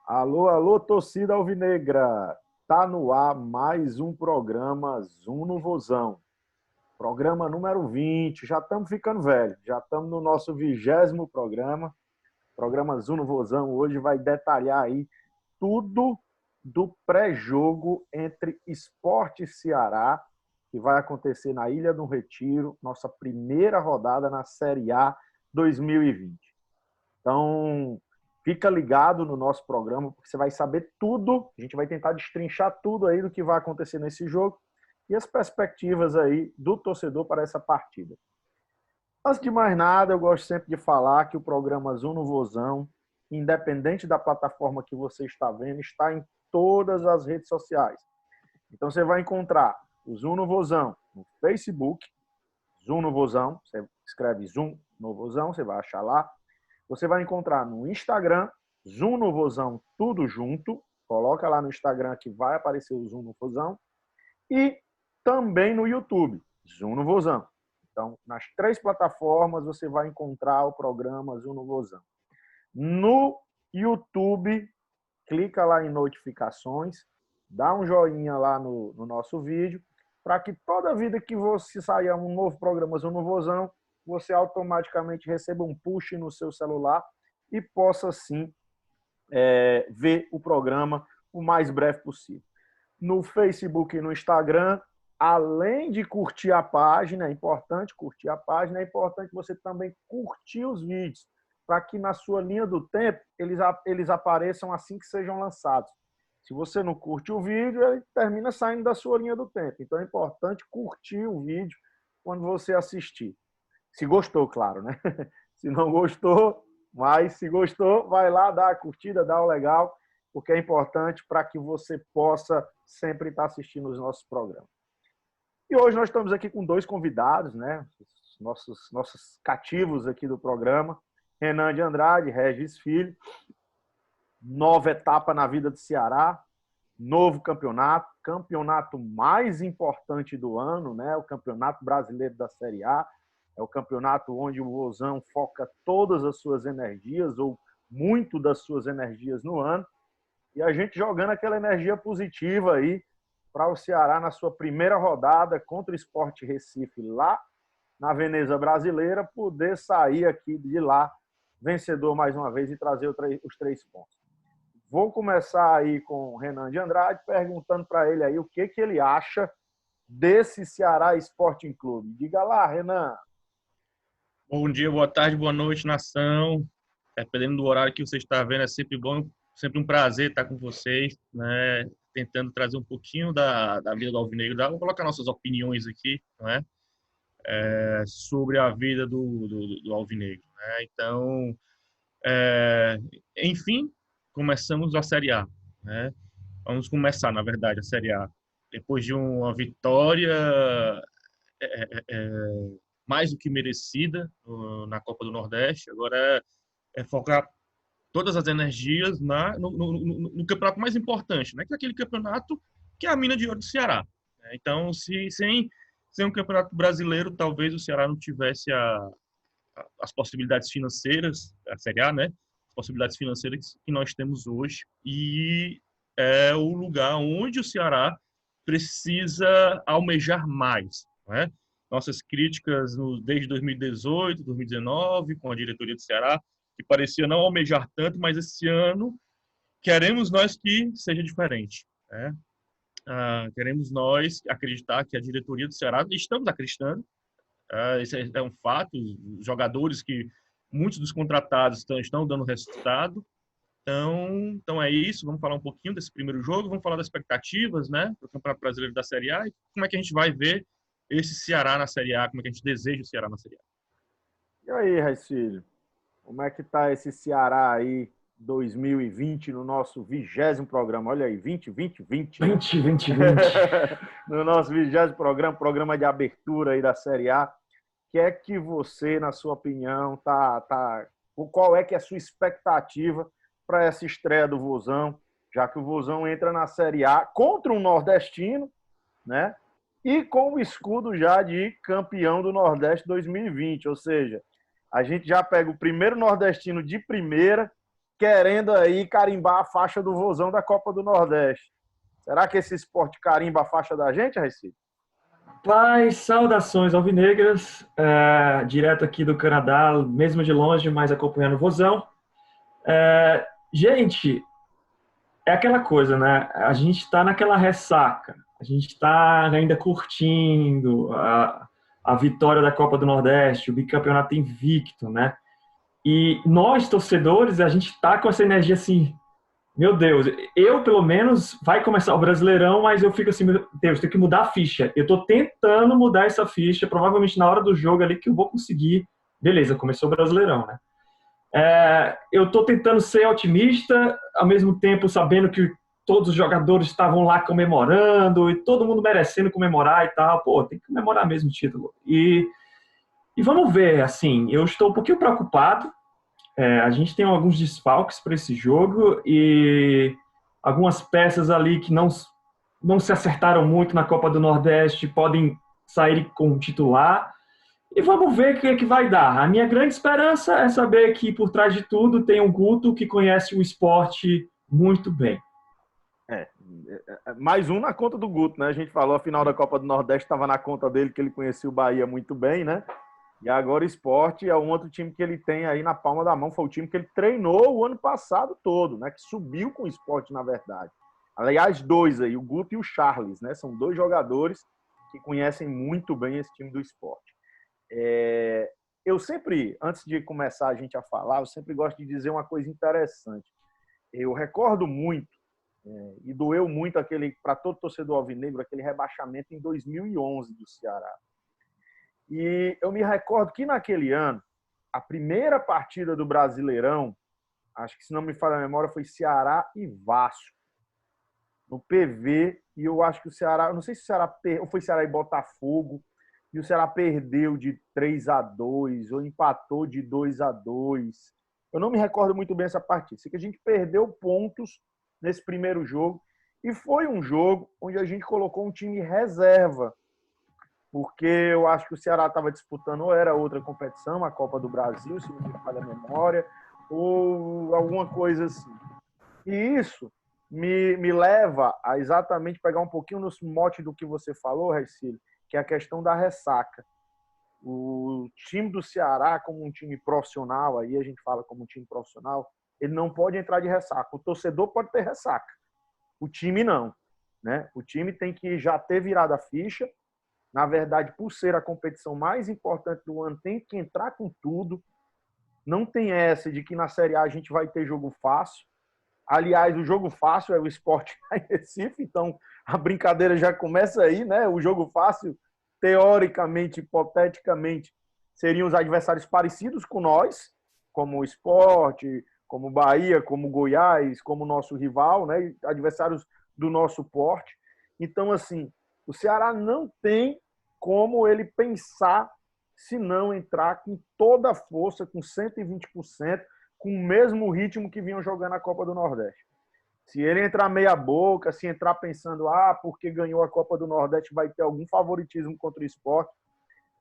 Alô, alô, torcida alvinegra. Tá no ar mais um programa Zoom no Vozão. Programa número 20. Já estamos ficando velhos. Já estamos no nosso 20º programa. Programa Zoom no Vozão hoje vai detalhar aí tudo do pré-jogo entre Sport e Ceará, que vai acontecer na Ilha do Retiro, nossa primeira rodada na Série A 2020. Então, fica ligado no nosso programa, porque você vai saber tudo. A gente vai tentar destrinchar tudo aí do que vai acontecer nesse jogo e as perspectivas aí do torcedor para essa partida. Antes de mais nada, eu gosto sempre de falar que o programa Zoom no Vozão, independente da plataforma que você está vendo, está em todas as redes sociais. Então, você vai encontrar o Zoom no Vozão no Facebook, Zoom no Vozão, você escreve Zoom no Vozão, você vai achar lá. Você vai encontrar no Instagram, Zoom no Vozão, tudo junto. Coloca lá no Instagram que vai aparecer o Zoom no Vozão. E também no YouTube, Zoom no Vozão. Então, nas 3 plataformas você vai encontrar o programa Zoom no Vozão. No YouTube, clica lá em notificações, dá um joinha lá no nosso vídeo, para que toda vida que você sair um novo programa Zoom no Vozão, você automaticamente receba um push no seu celular e possa, sim, ver o programa o mais breve possível. No Facebook e no Instagram, além de curtir a página, é importante curtir a página, é importante você também curtir os vídeos, para que na sua linha do tempo eles apareçam assim que sejam lançados. Se você não curte o vídeo, ele termina saindo da sua linha do tempo. Então é importante curtir o vídeo quando você assistir. Se gostou, claro, né? Se não gostou, mas se gostou, vai lá, dá a curtida, dá o legal, porque é importante para que você possa sempre estar assistindo os nossos programas. E hoje nós estamos aqui com 2 convidados, né? Nossos cativos aqui do programa. Renan de Andrade, Regis Filho. Nova etapa na vida do Ceará, novo campeonato, campeonato mais importante do ano, né? O Campeonato Brasileiro da Série A. É o campeonato onde o Vozão foca todas as suas energias, ou muito das suas energias no ano. E a gente jogando aquela energia positiva aí para o Ceará na sua primeira rodada contra o Sport Recife lá na Veneza Brasileira, poder sair aqui de lá vencedor mais uma vez e trazer os 3 pontos. Vou começar aí com o Renan de Andrade, perguntando para ele aí o que ele acha desse Ceará Sporting Clube. Diga lá, Renan. Bom dia, boa tarde, boa noite, nação. Dependendo do horário que você está vendo, é sempre bom, sempre um prazer estar com vocês, né? Tentando trazer um pouquinho da vida do Alvinegro. Vou colocar nossas opiniões aqui, não é? Sobre a vida do Alvinegro, né? Então, enfim, começamos a Série A, né? Vamos começar, na verdade, a Série A. Depois de uma vitória mais do que merecida na Copa do Nordeste, agora é focar todas as energias no campeonato mais importante, né? Que é aquele campeonato que é a mina de ouro do Ceará. Né? Então, sem um campeonato brasileiro, talvez o Ceará não tivesse as possibilidades financeiras, a Série A, né? As possibilidades financeiras que nós temos hoje. E é o lugar onde o Ceará precisa almejar mais, né? Nossas críticas desde 2018, 2019, com a diretoria do Ceará, que parecia não almejar tanto, mas esse ano queremos nós que seja diferente, né? Queremos nós acreditar que a diretoria do Ceará, estamos acreditando, esse é um fato, os jogadores que muitos dos contratados estão dando resultado, então é isso, vamos falar um pouquinho desse primeiro jogo, vamos falar das expectativas, né, para o Campeonato Brasileiro da Série A, e como é que a gente vai ver esse Ceará na Série A, como é que a gente deseja o Ceará na Série A. E aí, Racílio? Como é que tá esse Ceará aí 2020 no nosso 20º programa? Olha aí, 20, 20, 20, né? 20, 20, 20. No nosso 20º programa de abertura aí da Série A. O que é que você, na sua opinião, qual é que é a sua expectativa para essa estreia do Vozão, já que o Vozão entra na Série A contra um nordestino, né? E com o escudo já de campeão do Nordeste 2020, ou seja, a gente já pega o primeiro nordestino de primeira querendo aí carimbar a faixa do Vozão da Copa do Nordeste. Será que esse esporte carimba a faixa da gente, Recife? Paz, saudações alvinegras, direto aqui do Canadá, mesmo de longe, mas acompanhando o Vozão. Gente, é aquela coisa, né? A gente está naquela ressaca, a gente está ainda curtindo a vitória da Copa do Nordeste, o bicampeonato invicto, né? E nós, torcedores, a gente está com essa energia assim, meu Deus, eu pelo menos vai começar o Brasileirão, mas eu fico assim, meu Deus, tenho que mudar a ficha. Eu tô tentando mudar essa ficha, provavelmente na hora do jogo ali que eu vou conseguir. Beleza, começou o Brasileirão, né? Eu tô tentando ser otimista, ao mesmo tempo sabendo que todos os jogadores estavam lá comemorando e todo mundo merecendo comemorar e tal. Pô, tem que comemorar mesmo o título. E vamos ver, assim, eu estou um pouquinho preocupado. A gente tem alguns desfalques para esse jogo e algumas peças ali que não se acertaram muito na Copa do Nordeste podem sair com titular. E vamos ver o que é que vai dar. A minha grande esperança é saber que por trás de tudo tem um Guto que conhece o esporte muito bem. Mais um na conta do Guto, né? A gente falou, a final da Copa do Nordeste estava na conta dele, que ele conhecia o Bahia muito bem, né? E agora o Sport é um outro time que ele tem aí na palma da mão. Foi o time que ele treinou o ano passado todo, né? Que subiu com o Sport, na verdade. Aliás, dois aí, o Guto e o Charles, né? São dois jogadores que conhecem muito bem esse time do Sport. Eu sempre, antes de começar a gente a falar, eu sempre gosto de dizer uma coisa interessante. Eu recordo muito, e doeu muito para todo torcedor alvinegro, aquele rebaixamento em 2011 do Ceará. E eu me recordo que naquele ano, a primeira partida do Brasileirão, acho que se não me falha a memória, foi Ceará e Vasco, no PV, e eu acho que o Ceará, eu não sei se o Ceará ou foi Ceará e Botafogo, e o Ceará perdeu de 3-2 ou empatou de 2-2. Eu não me recordo muito bem essa partida. Sei que a gente perdeu pontos nesse primeiro jogo, e foi um jogo onde a gente colocou um time reserva, porque eu acho que o Ceará estava disputando ou era outra competição, a Copa do Brasil, se não me falha a memória, ou alguma coisa assim. E isso me leva a exatamente pegar um pouquinho no mote do que você falou, Recife, que é a questão da ressaca. O time do Ceará, como um time profissional, aí a gente fala como um time profissional, ele não pode entrar de ressaca. O torcedor pode ter ressaca, o time não, né? O time tem que já ter virado a ficha. Na verdade, por ser a competição mais importante do ano, tem que entrar com tudo. Não tem essa de que na Série A a gente vai ter jogo fácil. Aliás, o jogo fácil é o Sport em Recife, então a brincadeira já começa aí, né? O jogo fácil, teoricamente, hipoteticamente, seriam os adversários parecidos com nós, como o Sport, como o Bahia, como o Goiás, como o nosso rival, né? Adversários do nosso porte. Então, assim, o Ceará não tem como ele pensar se não entrar com toda a força, com 120%, com o mesmo ritmo que vinham jogando a Copa do Nordeste. Se ele entrar meia boca, se entrar pensando, porque ganhou a Copa do Nordeste vai ter algum favoritismo contra o Sport,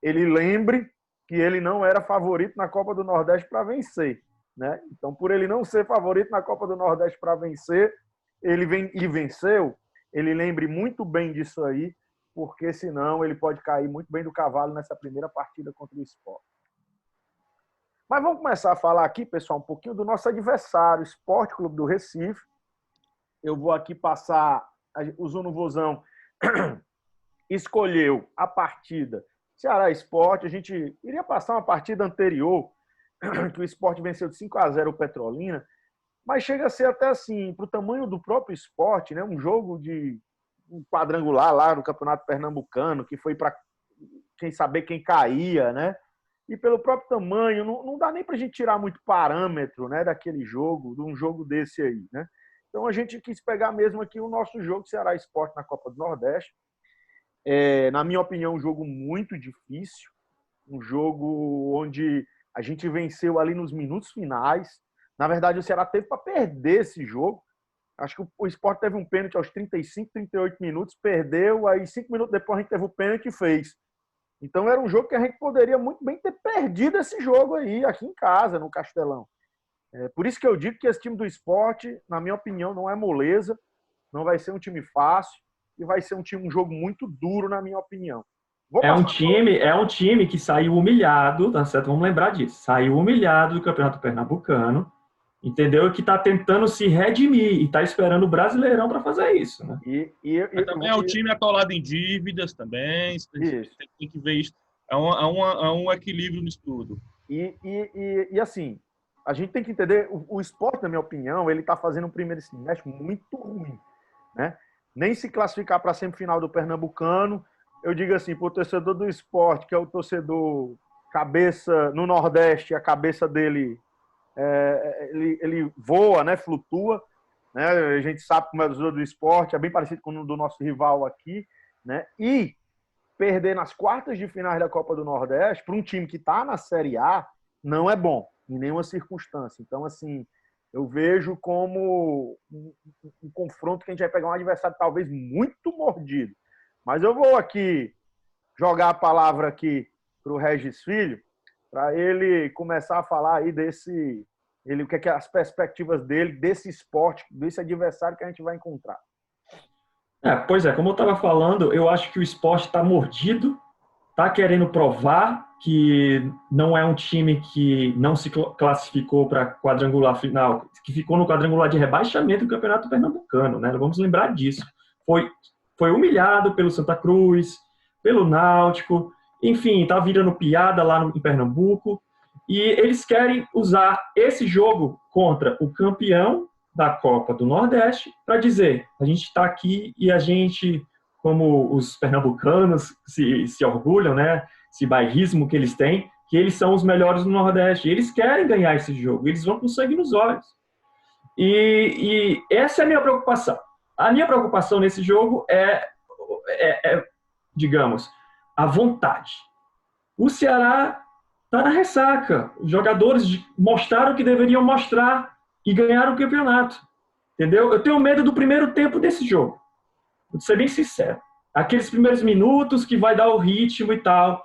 ele lembre que ele não era favorito na Copa do Nordeste para vencer, né? Então, por ele não ser favorito na Copa do Nordeste para vencer, ele venceu, ele lembre muito bem disso aí, porque senão ele pode cair muito bem do cavalo nessa primeira partida contra o Sport. Mas vamos começar a falar aqui, pessoal, um pouquinho do nosso adversário, o Sport Clube do Recife. Eu vou aqui passar, o Zuno Vozão escolheu a partida Ceará Sport. A gente iria passar uma partida anterior, que o Sport venceu de 5-0 o Petrolina, mas chega a ser até assim, para o tamanho do próprio Sport, né? Um jogo de um quadrangular lá no Campeonato Pernambucano, que foi para quem saber quem caía, né? E pelo próprio tamanho, não dá nem para a gente tirar muito parâmetro, né, daquele jogo, de um jogo desse aí, né? Então a gente quis pegar mesmo aqui o nosso jogo Ceará Sport na Copa do Nordeste. Na minha opinião, um jogo muito difícil, um jogo onde a gente venceu ali nos minutos finais. Na verdade, o Ceará teve para perder esse jogo. Acho que o Sport teve um pênalti aos 35, 38 minutos, perdeu, aí 5 minutos depois a gente teve o pênalti e fez. Então era um jogo que a gente poderia muito bem ter perdido esse jogo aí, aqui em casa, no Castelão. Por isso que eu digo que esse time do Sport, na minha opinião, não é moleza, não vai ser um time fácil e vai ser um jogo muito duro, na minha opinião. É um time que saiu humilhado, tá certo? Vamos lembrar disso. Saiu humilhado do Campeonato Pernambucano, entendeu? Que está tentando se redimir e está esperando o Brasileirão para fazer isso, né? Também é um time atolado em dívidas também. Isso. Tem que ver isso. É um equilíbrio nisso tudo. E assim, a gente tem que entender, o Sport, na minha opinião, ele está fazendo um primeiro semestre muito ruim, né? Nem se classificar para a semifinal do Pernambucano. Eu digo assim, para o torcedor do Sport, que é o torcedor cabeça no Nordeste, a cabeça dele ele voa, né? Flutua, né? A gente sabe como é o torcedor do Sport, é bem parecido com o do nosso rival aqui, né? E perder nas quartas de finais da Copa do Nordeste para um time que está na Série A não é bom, em nenhuma circunstância. Então, assim, eu vejo como um confronto que a gente vai pegar um adversário talvez muito mordido. Mas eu vou aqui jogar a palavra aqui para o Regis Filho, para ele começar a falar aí o que é as perspectivas dele, desse esporte, desse adversário que a gente vai encontrar. Pois é, como eu estava falando, eu acho que o Sport está mordido, está querendo provar que não é um time que não se classificou para quadrangular final, que ficou no quadrangular de rebaixamento do Campeonato Pernambucano, né? Vamos lembrar disso. Foi humilhado pelo Santa Cruz, pelo Náutico, enfim, está virando piada lá em Pernambuco, e eles querem usar esse jogo contra o campeão da Copa do Nordeste para dizer, a gente está aqui e a gente, como os pernambucanos se orgulham, né, esse bairrismo que eles têm, que eles são os melhores do Nordeste, eles querem ganhar esse jogo, eles vão com sangue nos olhos. E essa é a minha preocupação. A minha preocupação nesse jogo digamos, a vontade. O Ceará está na ressaca. Os jogadores mostraram o que deveriam mostrar e ganharam o campeonato. Entendeu? Eu tenho medo do primeiro tempo desse jogo. Vou ser bem sincero. Aqueles primeiros minutos que vai dar o ritmo e tal.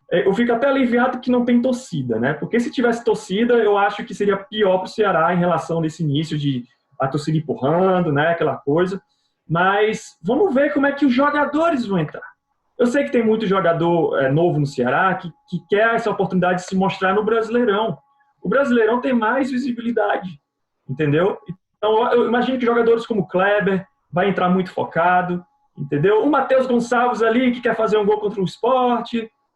Eu fico até aliviado que não tem torcida, né? Porque se tivesse torcida, eu acho que seria pior para o Ceará em relação nesse início de a torcida empurrando, né? Aquela coisa. Mas vamos ver como é que os jogadores vão entrar. Eu sei que tem muito jogador novo no Ceará que quer essa oportunidade de se mostrar no Brasileirão. O Brasileirão tem mais visibilidade, entendeu? Então, eu imagino que jogadores como o Kleber vai entrar muito focado, entendeu? O Matheus Gonçalves ali, que quer fazer um gol contra o Sport,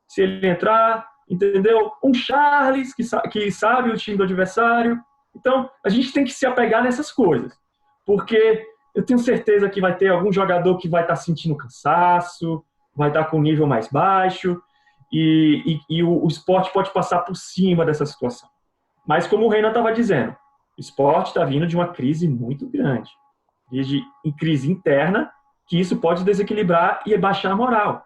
se ele entrar, entendeu? Um Charles, que sabe o time do adversário. Então, a gente tem que se apegar nessas coisas, porque eu tenho certeza que vai ter algum jogador que vai estar sentindo cansaço, vai estar com um nível mais baixo, e o Sport pode passar por cima dessa situação. Mas como o Renan estava dizendo, o Sport está vindo de uma crise muito grande, em crise interna, que isso pode desequilibrar e baixar a moral.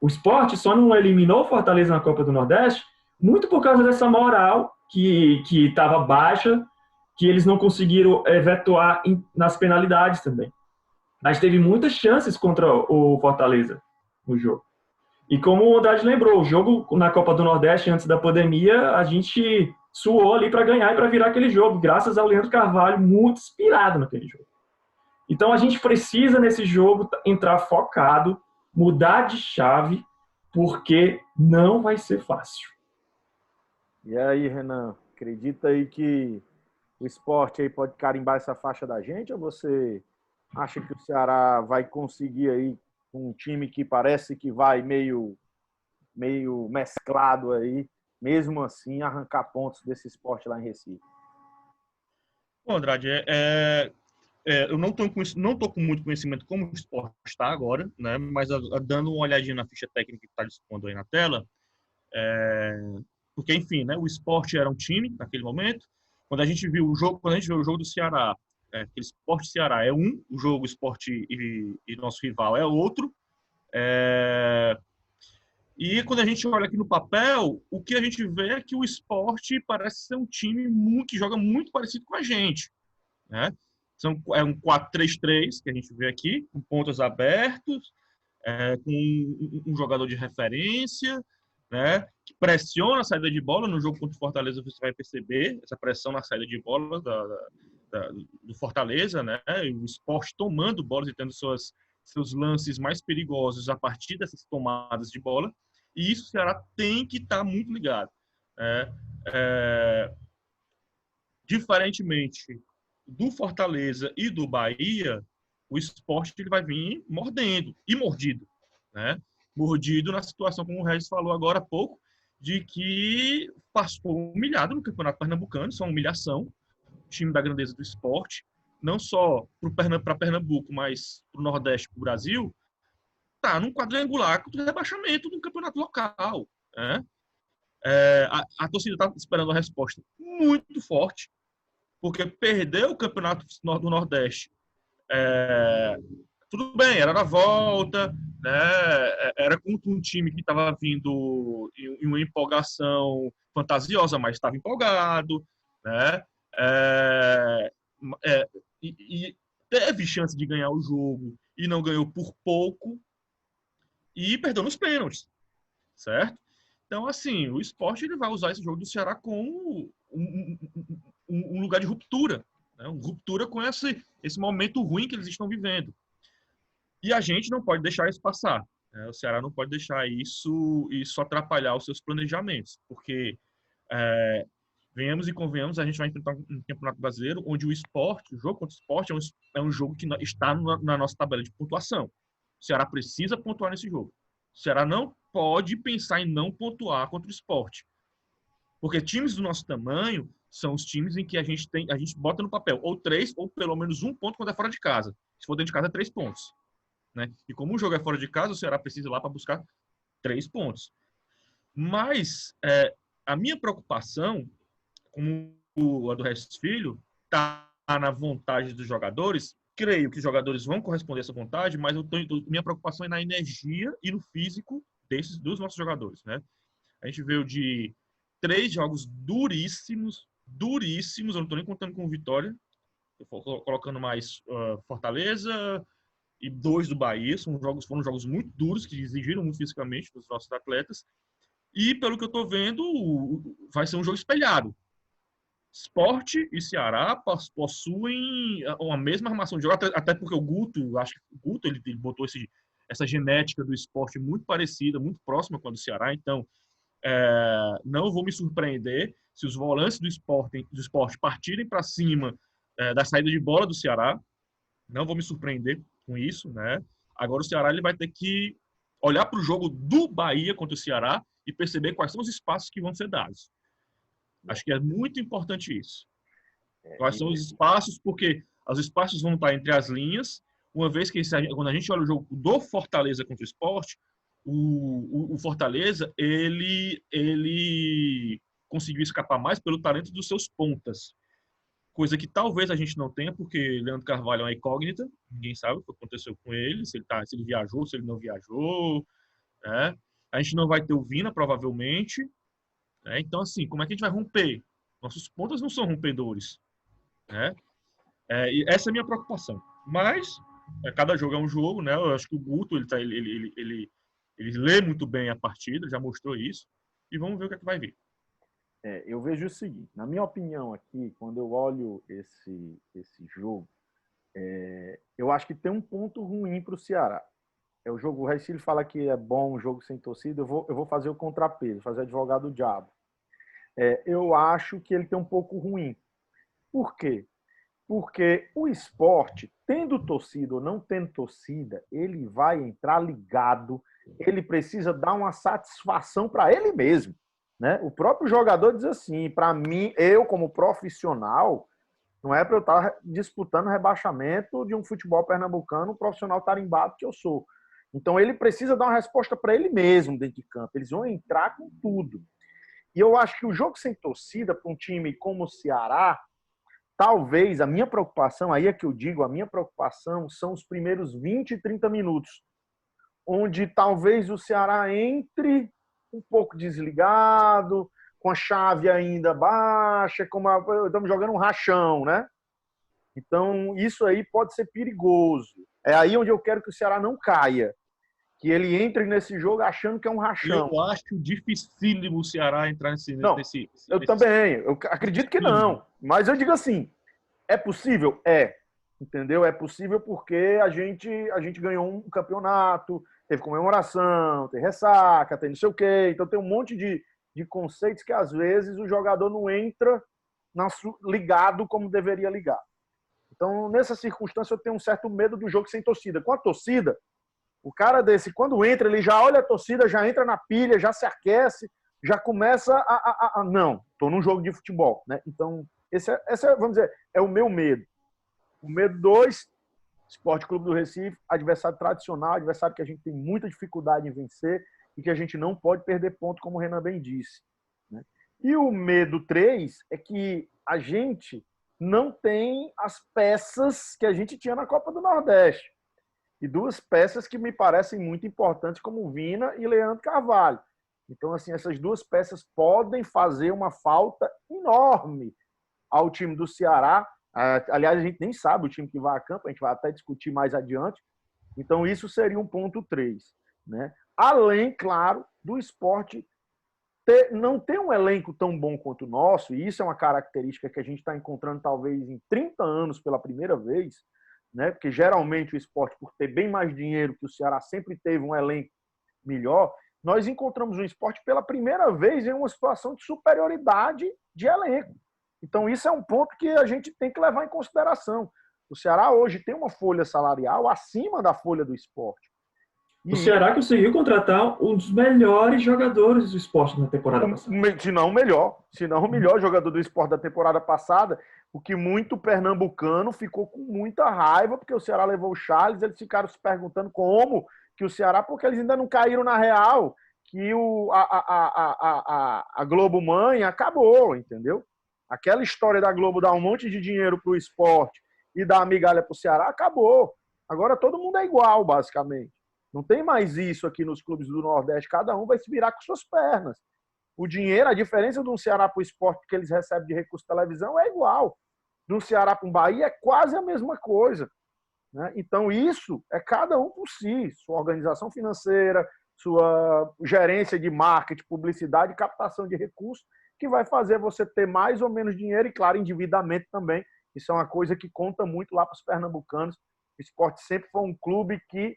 O Sport só não eliminou o Fortaleza na Copa do Nordeste muito por causa dessa moral que estava baixa, que eles não conseguiram efetuar nas penalidades também. Mas teve muitas chances contra o Fortaleza no jogo. E como o Andrade lembrou, o jogo na Copa do Nordeste, antes da pandemia, a gente suou ali para ganhar e para virar aquele jogo, graças ao Leandro Carvalho, muito inspirado naquele jogo. Então a gente precisa, nesse jogo, entrar focado, mudar de chave, porque não vai ser fácil. E aí, Renan, acredita aí que o Sport aí pode carimbar essa faixa da gente, ou você acha que o Ceará vai conseguir aí um time que parece que vai meio mesclado aí, mesmo assim arrancar pontos desse Sport lá em Recife? Bom, Andrade, eu não tô com muito conhecimento como o Sport está agora, né? Mas dando uma olhadinha na ficha técnica que está dispondo aí na tela, porque, enfim, né? O Sport era um time naquele momento. Quando a gente viu o jogo do Ceará, aquele Sport Ceará é o jogo Sport e nosso rival é outro. E quando a gente olha aqui no papel, o que a gente vê é que o Sport parece ser um time que joga muito parecido com a gente, né? É um 4-3-3 que a gente vê aqui, com pontas abertos, com um jogador de referência, né? Que pressiona a saída de bola. No jogo contra o Fortaleza você vai perceber essa pressão na saída de bola do Fortaleza, né? O Sport tomando bolas e tendo seus lances mais perigosos a partir dessas tomadas de bola. E isso o Ceará tem que estar muito ligado, né? Diferentemente do Fortaleza e do Bahia, o Sport ele vai vir mordendo e mordido, né? Mordido na situação, como o Regis falou agora há pouco, de que passou humilhado no Campeonato Pernambucano, isso é uma humilhação, o time da grandeza do Sport, não só para Pernambuco, mas para o Nordeste, para o Brasil, tá num quadrangular contra o rebaixamento do campeonato local, né? A torcida está esperando uma resposta muito forte, porque perdeu o campeonato do Nordeste. Tudo bem, era na volta, né? Era contra um time que estava vindo em uma empolgação fantasiosa, mas estava empolgado, né? É, e teve chance de ganhar o jogo e não ganhou por pouco e perdeu nos pênaltis, certo? Então, assim, o Sport ele vai usar esse jogo do Ceará como um lugar de ruptura, né? Uma ruptura com esse momento ruim que eles estão vivendo. E a gente não pode deixar isso passar, né? O Ceará não pode deixar isso atrapalhar os seus planejamentos, porque venhamos e convenhamos, a gente vai enfrentar um campeonato brasileiro onde o jogo contra o Sport é um jogo que está na nossa tabela de pontuação. O Ceará precisa pontuar nesse jogo. O Ceará não pode pensar em não pontuar contra o Sport. Porque times do nosso tamanho são os times em que a gente bota no papel ou 3 ou pelo menos 1 ponto quando é fora de casa. Se for dentro de casa, é 3 pontos. Né? E como o jogo é fora de casa, o Ceará precisa ir lá para buscar 3 pontos. Mas a minha preocupação, como a do Regis Filho, está na vontade dos jogadores. Creio que os jogadores vão corresponder a essa vontade, mas minha preocupação é na energia e no físico dos nossos jogadores, né? A gente veio de 3 jogos duríssimos, eu não estou nem contando com Vitória, eu colocando mais Fortaleza e 2 do Bahia, foram jogos muito duros, que exigiram muito fisicamente dos nossos atletas, e pelo que eu estou vendo, vai ser um jogo espelhado. Sport e Ceará possuem uma mesma armação de jogo, até porque o Guto, acho que o Guto ele botou essa genética do Sport muito parecida, muito próxima com a do Ceará, então não vou me surpreender se os volantes do Sport partirem para cima da saída de bola do Ceará, não vou me surpreender com isso, né? Agora o Ceará ele vai ter que olhar para o jogo do Bahia contra o Ceará e perceber quais são os espaços que vão ser dados. Acho que é muito importante isso. Quais são os espaços, porque os espaços vão estar entre as linhas, uma vez que quando a gente olha o jogo do Fortaleza contra o Sport, o Fortaleza, ele conseguiu escapar mais pelo talento dos seus pontas. Coisa que talvez a gente não tenha, porque Leandro Carvalho é uma incógnita, ninguém sabe o que aconteceu com ele, se ele viajou, se ele não viajou, né? A gente não vai ter o Vina, provavelmente, né? Então, assim, como é que a gente vai romper? Nossos pontas não são rompedores, né? E essa é a minha preocupação. Mas, cada jogo é um jogo, né? Eu acho que o Guto, ele lê muito bem a partida, já mostrou isso, e vamos ver o que é que vai vir. Eu vejo o seguinte, na minha opinião aqui, quando eu olho esse jogo, eu acho que tem um ponto ruim para o Ceará. O jogo, o Recife fala que é bom um jogo sem torcida, eu vou fazer o contrapeso, fazer advogado do diabo. Eu acho que ele tem um pouco ruim. Por quê? Porque o Sport, tendo torcida ou não tendo torcida, ele vai entrar ligado, ele precisa dar uma satisfação para ele mesmo. Né? O próprio jogador diz assim, para mim, eu como profissional, não é para eu estar disputando rebaixamento de um futebol pernambucano, um profissional tarimbado que eu sou. Então ele precisa dar uma resposta para ele mesmo dentro de campo. Eles vão entrar com tudo. E eu acho que o jogo sem torcida para um time como o Ceará, talvez a minha preocupação, aí é que eu digo, a minha preocupação são os primeiros 20, 30 minutos, onde talvez o Ceará entre um pouco desligado, com a chave ainda baixa, estamos jogando um rachão, né? Então, isso aí pode ser perigoso. É aí onde eu quero que o Ceará não caia. que ele entre nesse jogo achando que é um rachão. Eu acho dificílimo o Ceará entrar Não, eu também. Eu acredito que não. Mas eu digo assim, é possível? É. Entendeu? É possível porque a gente ganhou um campeonato, teve comemoração, tem ressaca, tem não sei o quê. Então tem um monte de conceitos que às vezes o jogador não entra ligado como deveria ligar. Então, nessa circunstância, eu tenho um certo medo do jogo sem torcida. Com a torcida, o cara desse, quando entra, ele já olha a torcida, já entra na pilha, já se aquece, já começa não, estou num jogo de futebol, né? Então, esse vamos dizer, é o meu medo. O medo 2, Sport Clube do Recife, adversário tradicional, adversário que a gente tem muita dificuldade em vencer e que a gente não pode perder ponto, como o Renan bem disse, né? E o medo 3 é que a gente não tem as peças que a gente tinha na Copa do Nordeste. E 2 peças que me parecem muito importantes, como Vina e Leandro Carvalho. Então, assim, essas 2 peças podem fazer uma falta enorme ao time do Ceará. Aliás, a gente nem sabe o time que vai a campo, a gente vai até discutir mais adiante. Então, isso seria um ponto 3, né? Além, claro, do Sport não ter um elenco tão bom quanto o nosso, e isso é uma característica que a gente está encontrando talvez em 30 anos pela primeira vez, né? Porque geralmente o Sport, por ter bem mais dinheiro que o Ceará, sempre teve um elenco melhor. Nós encontramos o Sport pela primeira vez em uma situação de superioridade de elenco. Então, isso é um ponto que a gente tem que levar em consideração. O Ceará hoje tem uma folha salarial acima da folha do Sport. O Ceará conseguiu contratar um dos melhores jogadores do Sport na temporada passada. Se não o melhor jogador do Sport da temporada passada, o que muito pernambucano ficou com muita raiva, porque o Ceará levou o Charles, eles ficaram se perguntando como que o Ceará, porque eles ainda não caíram na real, que a Globo Mãe acabou, entendeu? Aquela história da Globo dar um monte de dinheiro para o Sport e dar a migalha para o Ceará, acabou. Agora todo mundo é igual, basicamente. Não tem mais isso aqui nos clubes do Nordeste. Cada um vai se virar com suas pernas. O dinheiro, a diferença de um Ceará para o Sport que eles recebem de recurso de televisão é igual. De um Ceará para um Bahia é quase a mesma coisa, né? Então isso é cada um por si. Sua organização financeira, sua gerência de marketing, publicidade e captação de recursos, que vai fazer você ter mais ou menos dinheiro e, claro, endividamento também. Isso é uma coisa que conta muito lá para os pernambucanos. O Sport sempre foi um clube que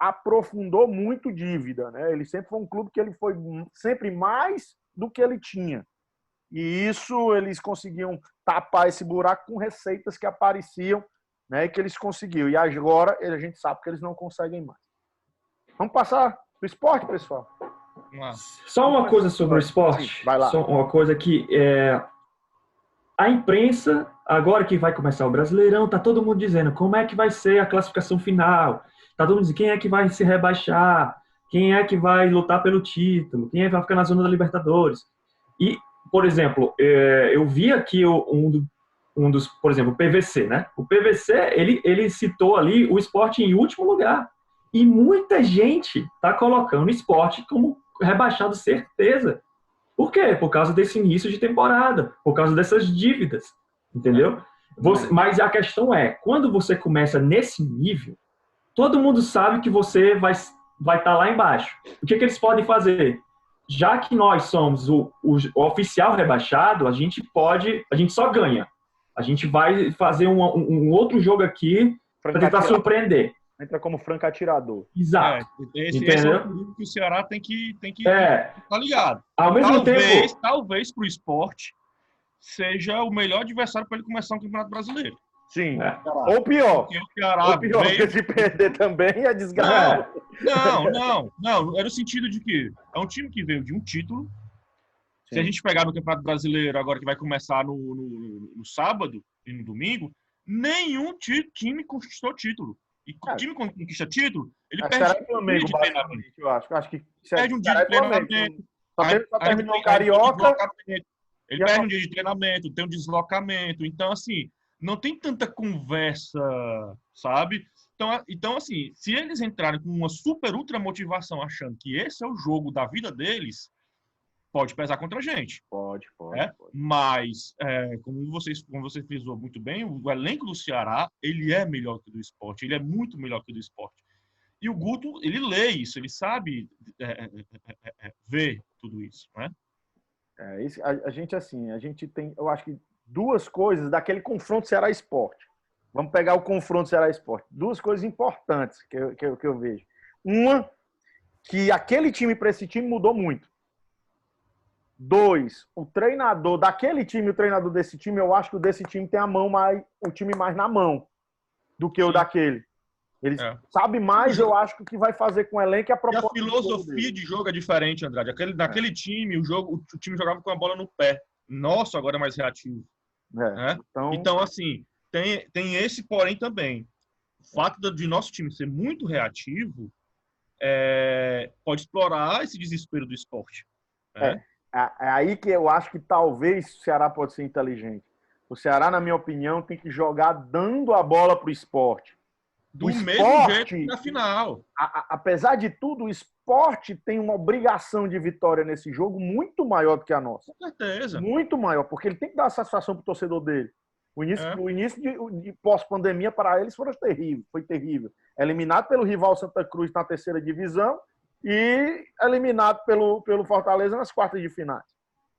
aprofundou muito dívida, né? Ele sempre foi um clube que ele foi sempre mais do que ele tinha. E isso eles conseguiam tapar esse buraco com receitas que apareciam, né? E que eles conseguiam. E agora a gente sabe que eles não conseguem mais. Vamos passar para o esporte, pessoal? Só uma coisa sobre o esporte. Vai lá. Só uma coisa que a imprensa, agora que vai começar o Brasileirão, tá todo mundo dizendo como é que vai ser a classificação final. Tá todo mundo dizendo quem é que vai se rebaixar, quem é que vai lutar pelo título, quem é que vai ficar na zona da Libertadores. E, por exemplo, eu vi aqui um dos, por exemplo, o PVC, né? O PVC, ele citou ali o Sport em último lugar. E muita gente tá colocando o Sport como rebaixado, certeza. Por quê? Por causa desse início de temporada, por causa dessas dívidas, entendeu? Mas a questão é, quando você começa nesse nível, todo mundo sabe que você vai estar lá embaixo. O que eles podem fazer? Já que nós somos o oficial rebaixado, a gente só ganha. A gente vai fazer um outro jogo aqui para tentar surpreender. Entra como franco atirador. Exato. Esse é o perigo que o Ceará tem que tá ligado. Ao mesmo tempo, talvez para o Sport seja o melhor adversário para ele começar um Campeonato Brasileiro. Sim. Ou pior. Porque se perder também é desgraça. Não. É no sentido de que é um time que veio de um título. Sim. Se a gente pegar no Campeonato Brasileiro, agora que vai começar no sábado e no domingo, nenhum time conquistou título. E o time quando conquista título, ele perde um dia de treinamento. Eu acho que perde um dia de treinamento. Só terminou o Carioca. Ele perde um dia de treinamento, tem um deslocamento. Então, assim, não tem tanta conversa, sabe? Então, assim, se eles entrarem com uma super ultra motivação achando que esse é o jogo da vida deles, pode pesar contra a gente. Pode. Mas, como você frisou muito bem, o elenco do Ceará, ele é melhor que o do Sport. Ele é muito melhor que o do Sport. E o Guto, ele lê isso, ele sabe ver tudo isso, né? A gente, assim, a gente tem, eu acho que duas coisas daquele confronto Ceará Sport. Vamos pegar o confronto Ceará Sport. Duas coisas importantes que eu vejo. Uma, que aquele time para esse time mudou muito. Dois, o treinador daquele time, o treinador desse time, eu acho que o desse time tem o time mais na mão do que o daquele. Ele sabe mais, eu acho, que o que vai fazer com o elenco e a proposta. E a filosofia de jogo é diferente, Andrade. Naquele time, o time jogava com a bola no pé. Nosso agora é mais reativo. Então, assim, tem esse porém também. O fato de nosso time ser muito reativo pode explorar esse desespero do esporte. É aí que eu acho que talvez o Ceará pode ser inteligente. O Ceará, na minha opinião, tem que jogar dando a bola para o esporte. Do mesmo jeito que na final. Apesar de tudo, o esporte tem uma obrigação de vitória nesse jogo muito maior do que a nossa. Com certeza. Muito maior, porque ele tem que dar satisfação para o torcedor dele. O início de pós-pandemia para eles foi terrível. Eliminado pelo rival Santa Cruz na terceira divisão e eliminado pelo Fortaleza nas quartas de finais.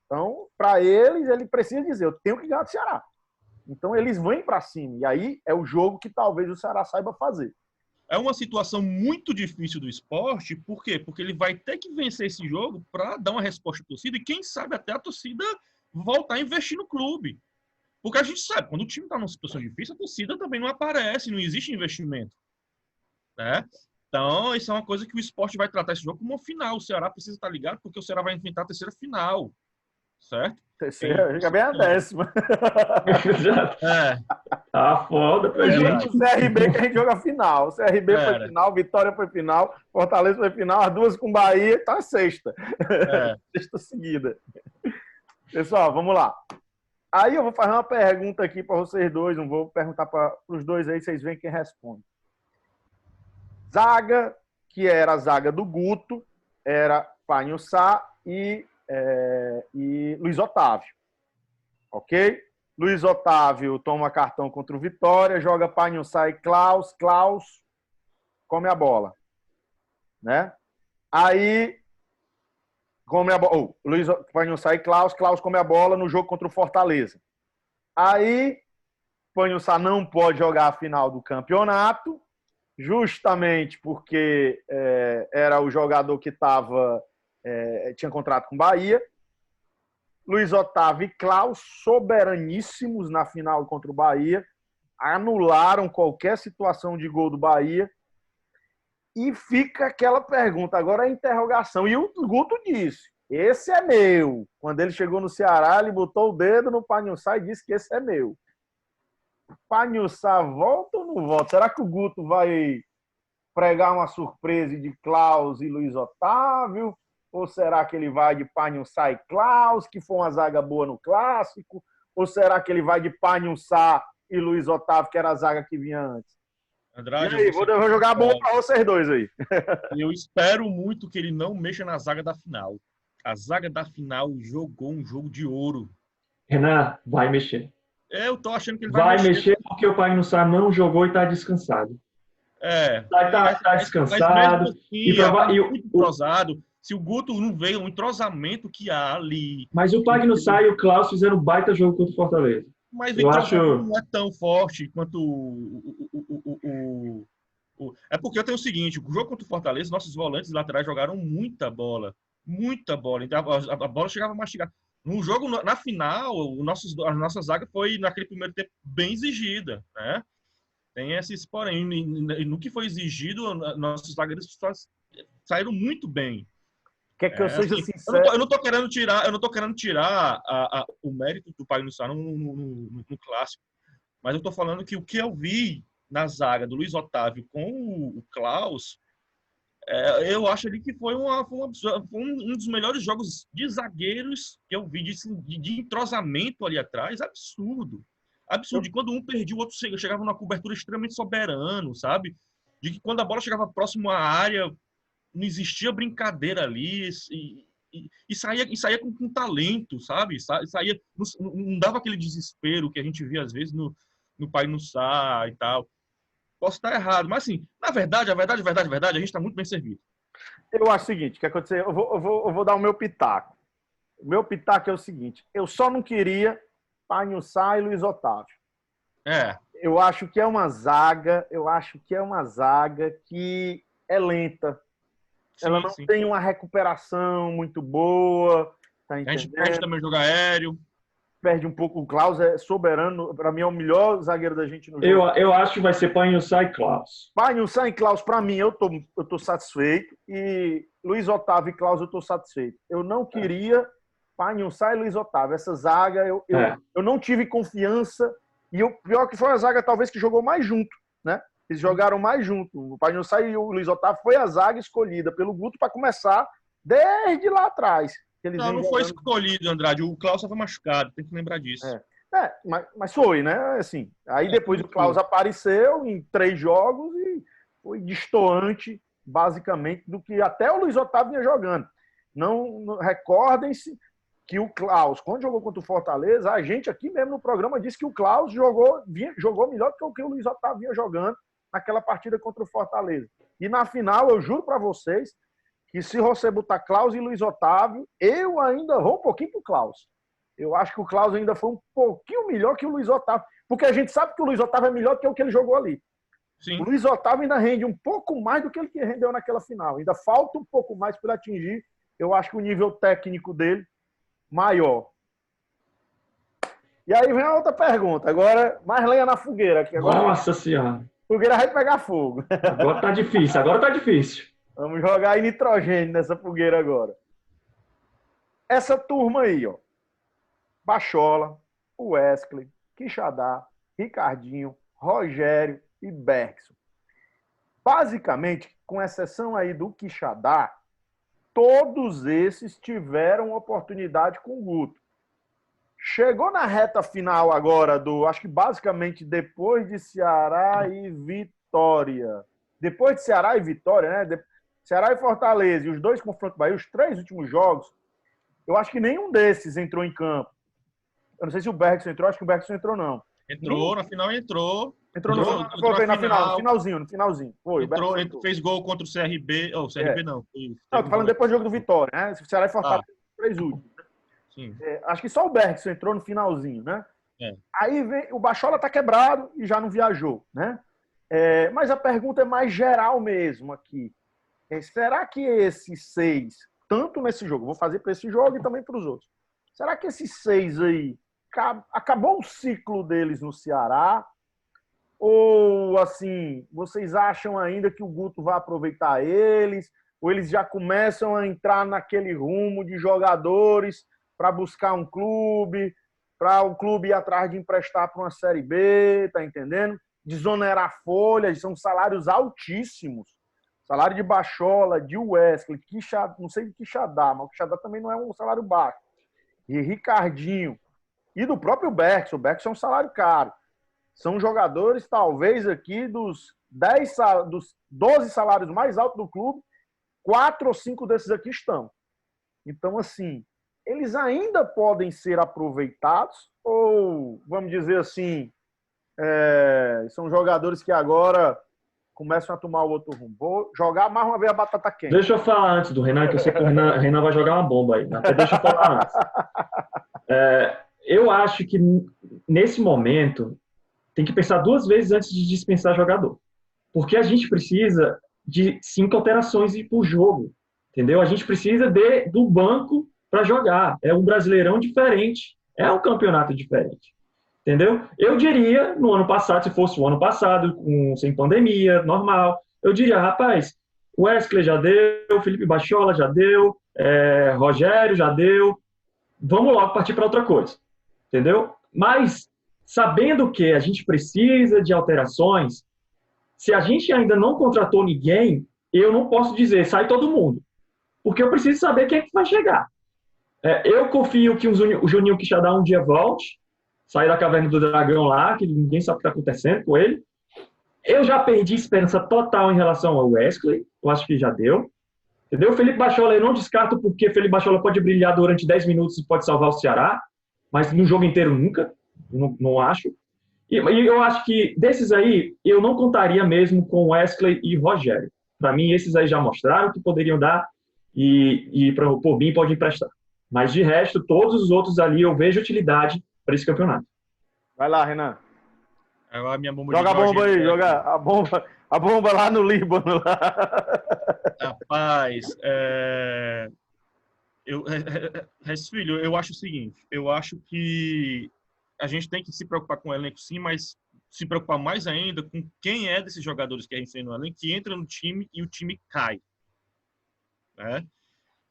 Então, para eles, ele precisa dizer, eu tenho que ganhar do Ceará. Então, eles vão para cima. E aí é o jogo que talvez o Ceará saiba fazer. É uma situação muito difícil do esporte. Por quê? Porque ele vai ter que vencer esse jogo para dar uma resposta à torcida e, quem sabe, até a torcida voltar a investir no clube. Porque a gente sabe, quando o time está numa situação difícil, a torcida também não aparece, não existe investimento. Né? Então, isso é uma coisa que o esporte vai tratar esse jogo como uma final. O Ceará precisa estar ligado porque o Ceará vai enfrentar a terceira final. Certo? Terceira, já vem a 10ª. Tá foda pra gente. O CRB que a gente joga final. O CRB foi final, Vitória foi final, Fortaleza foi final, as duas com Bahia, tá a sexta. Sexta seguida. Pessoal, vamos lá. Aí eu vou fazer uma pergunta aqui para vocês dois, não vou perguntar para os dois aí, vocês veem quem responde. Zaga, que era a zaga do Guto, era Panhussá e Luiz Otávio. Ok? Luiz Otávio toma cartão contra o Vitória, joga Panhussá e Klaus. Klaus come a bola. Né? Aí, come a bola. Luiz Panhussá e Klaus come a bola no jogo contra o Fortaleza. Aí, Panhussá não pode jogar a final do campeonato, justamente porque era o jogador que tinha contrato com Bahia. Luiz Otávio e Klaus, soberaníssimos na final contra o Bahia, anularam qualquer situação de gol do Bahia. E fica aquela pergunta, agora a interrogação. E o Guto disse, esse é meu. Quando ele chegou no Ceará, ele botou o dedo no Panhussá e disse que esse é meu. Panhussá volta ou não volta? Será que o Guto vai pregar uma surpresa de Klaus e Luiz Otávio? Ou será que ele vai de Panhussá e Klaus, que foi uma zaga boa no Clássico? Ou será que ele vai de Panhussá e Luiz Otávio, que era a zaga que vinha antes? Andrade, e aí, vou jogar a bola para vocês dois aí. Eu espero muito que ele não mexa na zaga da final. A zaga da final jogou um jogo de ouro. Renan, vai mexer. Eu tô achando que ele vai mexer porque o Panhussá não jogou e tá descansado. Tá descansado. Muito entrosado. Se o Guto não veio, o entrosamento que há ali. Mas o Panhussá e o Klaus fizeram um baita jogo contra o Fortaleza. Mas o entrosamento não é tão forte quanto É porque eu tenho o seguinte, o jogo contra o Fortaleza, nossos volantes laterais jogaram muita bola. Muita bola. Então a bola chegava mastigada. No jogo, na final, a nossa zaga foi, naquele primeiro tempo, bem exigida, né? Tem esses porém. No que foi exigido, nossos zagueiros saíram muito bem. Quer que eu seja sincero? Eu não tô querendo tirar o mérito do Panhussá no clássico. Mas eu tô falando que o que eu vi na zaga do Luiz Otávio com o Klaus, eu acho ali que foi um dos melhores jogos de zagueiros que eu vi de entrosamento ali atrás. Absurdo. Absurdo. De quando um perdia, o outro chegava numa cobertura extremamente soberano, sabe? De que quando a bola chegava próximo à área, não existia brincadeira ali e saía com talento, sabe? Saía, não dava aquele desespero que a gente via às vezes no Panhussá e tal. Posso estar errado, mas assim, na verdade, a gente está muito bem servido. Eu acho o seguinte, quer acontecer? Eu vou dar o meu pitaco. O meu pitaco é o seguinte, eu só não queria Painhussá e Luiz Otávio. Eu acho que é uma zaga que é lenta. Ela não tem uma recuperação muito boa, tá entendendo? A gente perde também o jogo aéreo. Perde um pouco. O Klaus é soberano, para mim é o melhor zagueiro da gente no jogo. Eu acho que vai ser Painhussá e Klaus. Painhussá e Klaus, para mim, eu tô satisfeito. E Luiz Otávio e Klaus, eu tô satisfeito. Eu não queria Painhussá e Luiz Otávio. Essa zaga, eu não tive confiança. E o pior que foi a zaga, talvez, que jogou mais junto, né? Eles jogaram mais junto. O Painhussá e o Luiz Otávio foi a zaga escolhida pelo Guto para começar desde lá atrás. Não foi escolhido, Andrade. O Klaus estava machucado, tem que lembrar disso. Mas foi, né? Assim, aí depois o Klaus apareceu em 3 jogos e foi destoante, basicamente, do que até o Luiz Otávio vinha jogando. Não recordem-se que o Klaus, quando jogou contra o Fortaleza, a gente aqui mesmo no programa disse que o Klaus jogou melhor do que o Luiz Otávio vinha jogando naquela partida contra o Fortaleza. E na final, eu juro para vocês que se você botar Klaus e Luiz Otávio, eu ainda vou um pouquinho pro Klaus. Eu acho que o Klaus ainda foi um pouquinho melhor que o Luiz Otávio, porque a gente sabe que o Luiz Otávio é melhor do que o que ele jogou ali. Sim. O Luiz Otávio ainda rende um pouco mais do que ele rendeu naquela final. Ainda falta um pouco mais para atingir, eu acho que o nível técnico dele maior. E aí vem a outra pergunta. Agora, mais lenha na fogueira. Aqui. Agora, Nossa Senhora. A fogueira vai pegar fogo. Agora tá difícil. Vamos jogar aí nitrogênio nessa fogueira agora. Essa turma aí, ó. Bachola, Wesley, Quixadá, Ricardinho, Rogério e Bergson. Basicamente, com exceção aí do Quixadá, todos esses tiveram oportunidade com o Guto. Chegou na reta final agora acho que basicamente depois de Ceará e Vitória. Depois de Ceará e Vitória, né? Ceará e Fortaleza, e os 2 confrontos Bahia, os 3 últimos jogos, eu acho que nenhum desses entrou em campo. Eu não sei se o Bergson entrou, acho que o Bergson entrou, não. Na final entrou. Foi na final, no finalzinho. Foi, fez gol contra o CRB. Oh, o CRB não. Não, tô falando depois do jogo do Vitória, né? Ceará e Fortaleza, 3 últimos. Sim. Acho que só o Bergson entrou no finalzinho, né? Aí vem, o Bachola tá quebrado e já não viajou, né? Mas a pergunta é mais geral mesmo aqui. Será que esses 6, tanto nesse jogo, vou fazer para esse jogo e também para os outros, será que esses 6 aí, acabou o ciclo deles no Ceará? Ou, assim, vocês acham ainda que o Guto vai aproveitar eles? Ou eles já começam a entrar naquele rumo de jogadores para buscar um clube, para o clube ir atrás de emprestar para uma Série B, tá entendendo? Desonerar folhas, são salários altíssimos. Salário de Bachola, de Wesley, não sei de Quixadá, mas o Quixadá também não é um salário baixo. E Ricardinho. E do próprio Bergson. O Bergson é um salário caro. São jogadores, talvez, aqui dos 12 salários mais altos do clube, 4 ou 5 desses aqui estão. Então, assim, eles ainda podem ser aproveitados ou, vamos dizer assim, são jogadores que agora começam a tomar o outro rumo. Vou jogar mais uma vez a batata quente. Deixa eu falar antes do Renan, que eu sei que o Renan vai jogar uma bomba aí. Até deixa eu falar antes. Eu acho que, nesse momento, tem que pensar 2 vezes antes de dispensar jogador. Porque a gente precisa de 5 alterações por jogo. Entendeu? A gente precisa do banco para jogar. É um brasileirão diferente. É um campeonato diferente. Entendeu? Eu diria, no ano passado, se fosse o ano passado, sem pandemia, normal, eu diria, rapaz, o Wesley já deu, Felipe Bachola já deu, Rogério já deu, vamos logo partir para outra coisa. Entendeu? Mas, sabendo que a gente precisa de alterações, se a gente ainda não contratou ninguém, eu não posso dizer, sai todo mundo. Porque eu preciso saber quem é que vai chegar. Eu confio que o Juninho Quixadá um dia volte, sair da caverna do dragão lá, que ninguém sabe o que está acontecendo com ele. Eu já perdi esperança total em relação ao Wesley, eu acho que já deu. Entendeu? O Felipe Bachola eu não descarto, porque Felipe Bachola pode brilhar durante 10 minutos e pode salvar o Ceará, mas no jogo inteiro nunca, não acho. E eu acho que desses aí, eu não contaria mesmo com Wesley e Rogério. Para mim, esses aí já mostraram que poderiam dar e por mim pode emprestar. Mas de resto, todos os outros ali eu vejo utilidade para esse campeonato. Vai lá, Renan. A minha bomba Joga de a bomba aí, hidrogênio. joga a bomba lá no Líbano. Lá. Rapaz, filho, eu acho o seguinte, eu acho que a gente tem que se preocupar com o elenco sim, mas se preocupar mais ainda com quem é desses jogadores que a gente tem no elenco, que entra no time e o time cai. Né?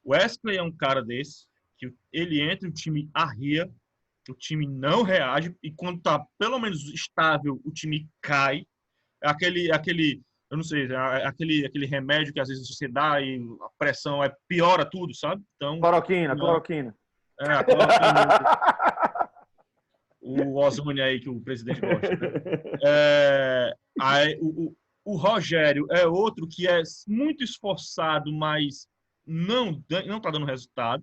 O Wesley é um cara desse, que ele entra e o time arria, o time não reage, e quando tá pelo menos estável, o time cai. Eu não sei, aquele remédio que às vezes você dá e a pressão piora tudo, sabe? Então, Cloroquina. a cloroquina, o ozônio aí que o presidente gosta. Né? O Rogério é outro que é muito esforçado, mas não está dando resultado.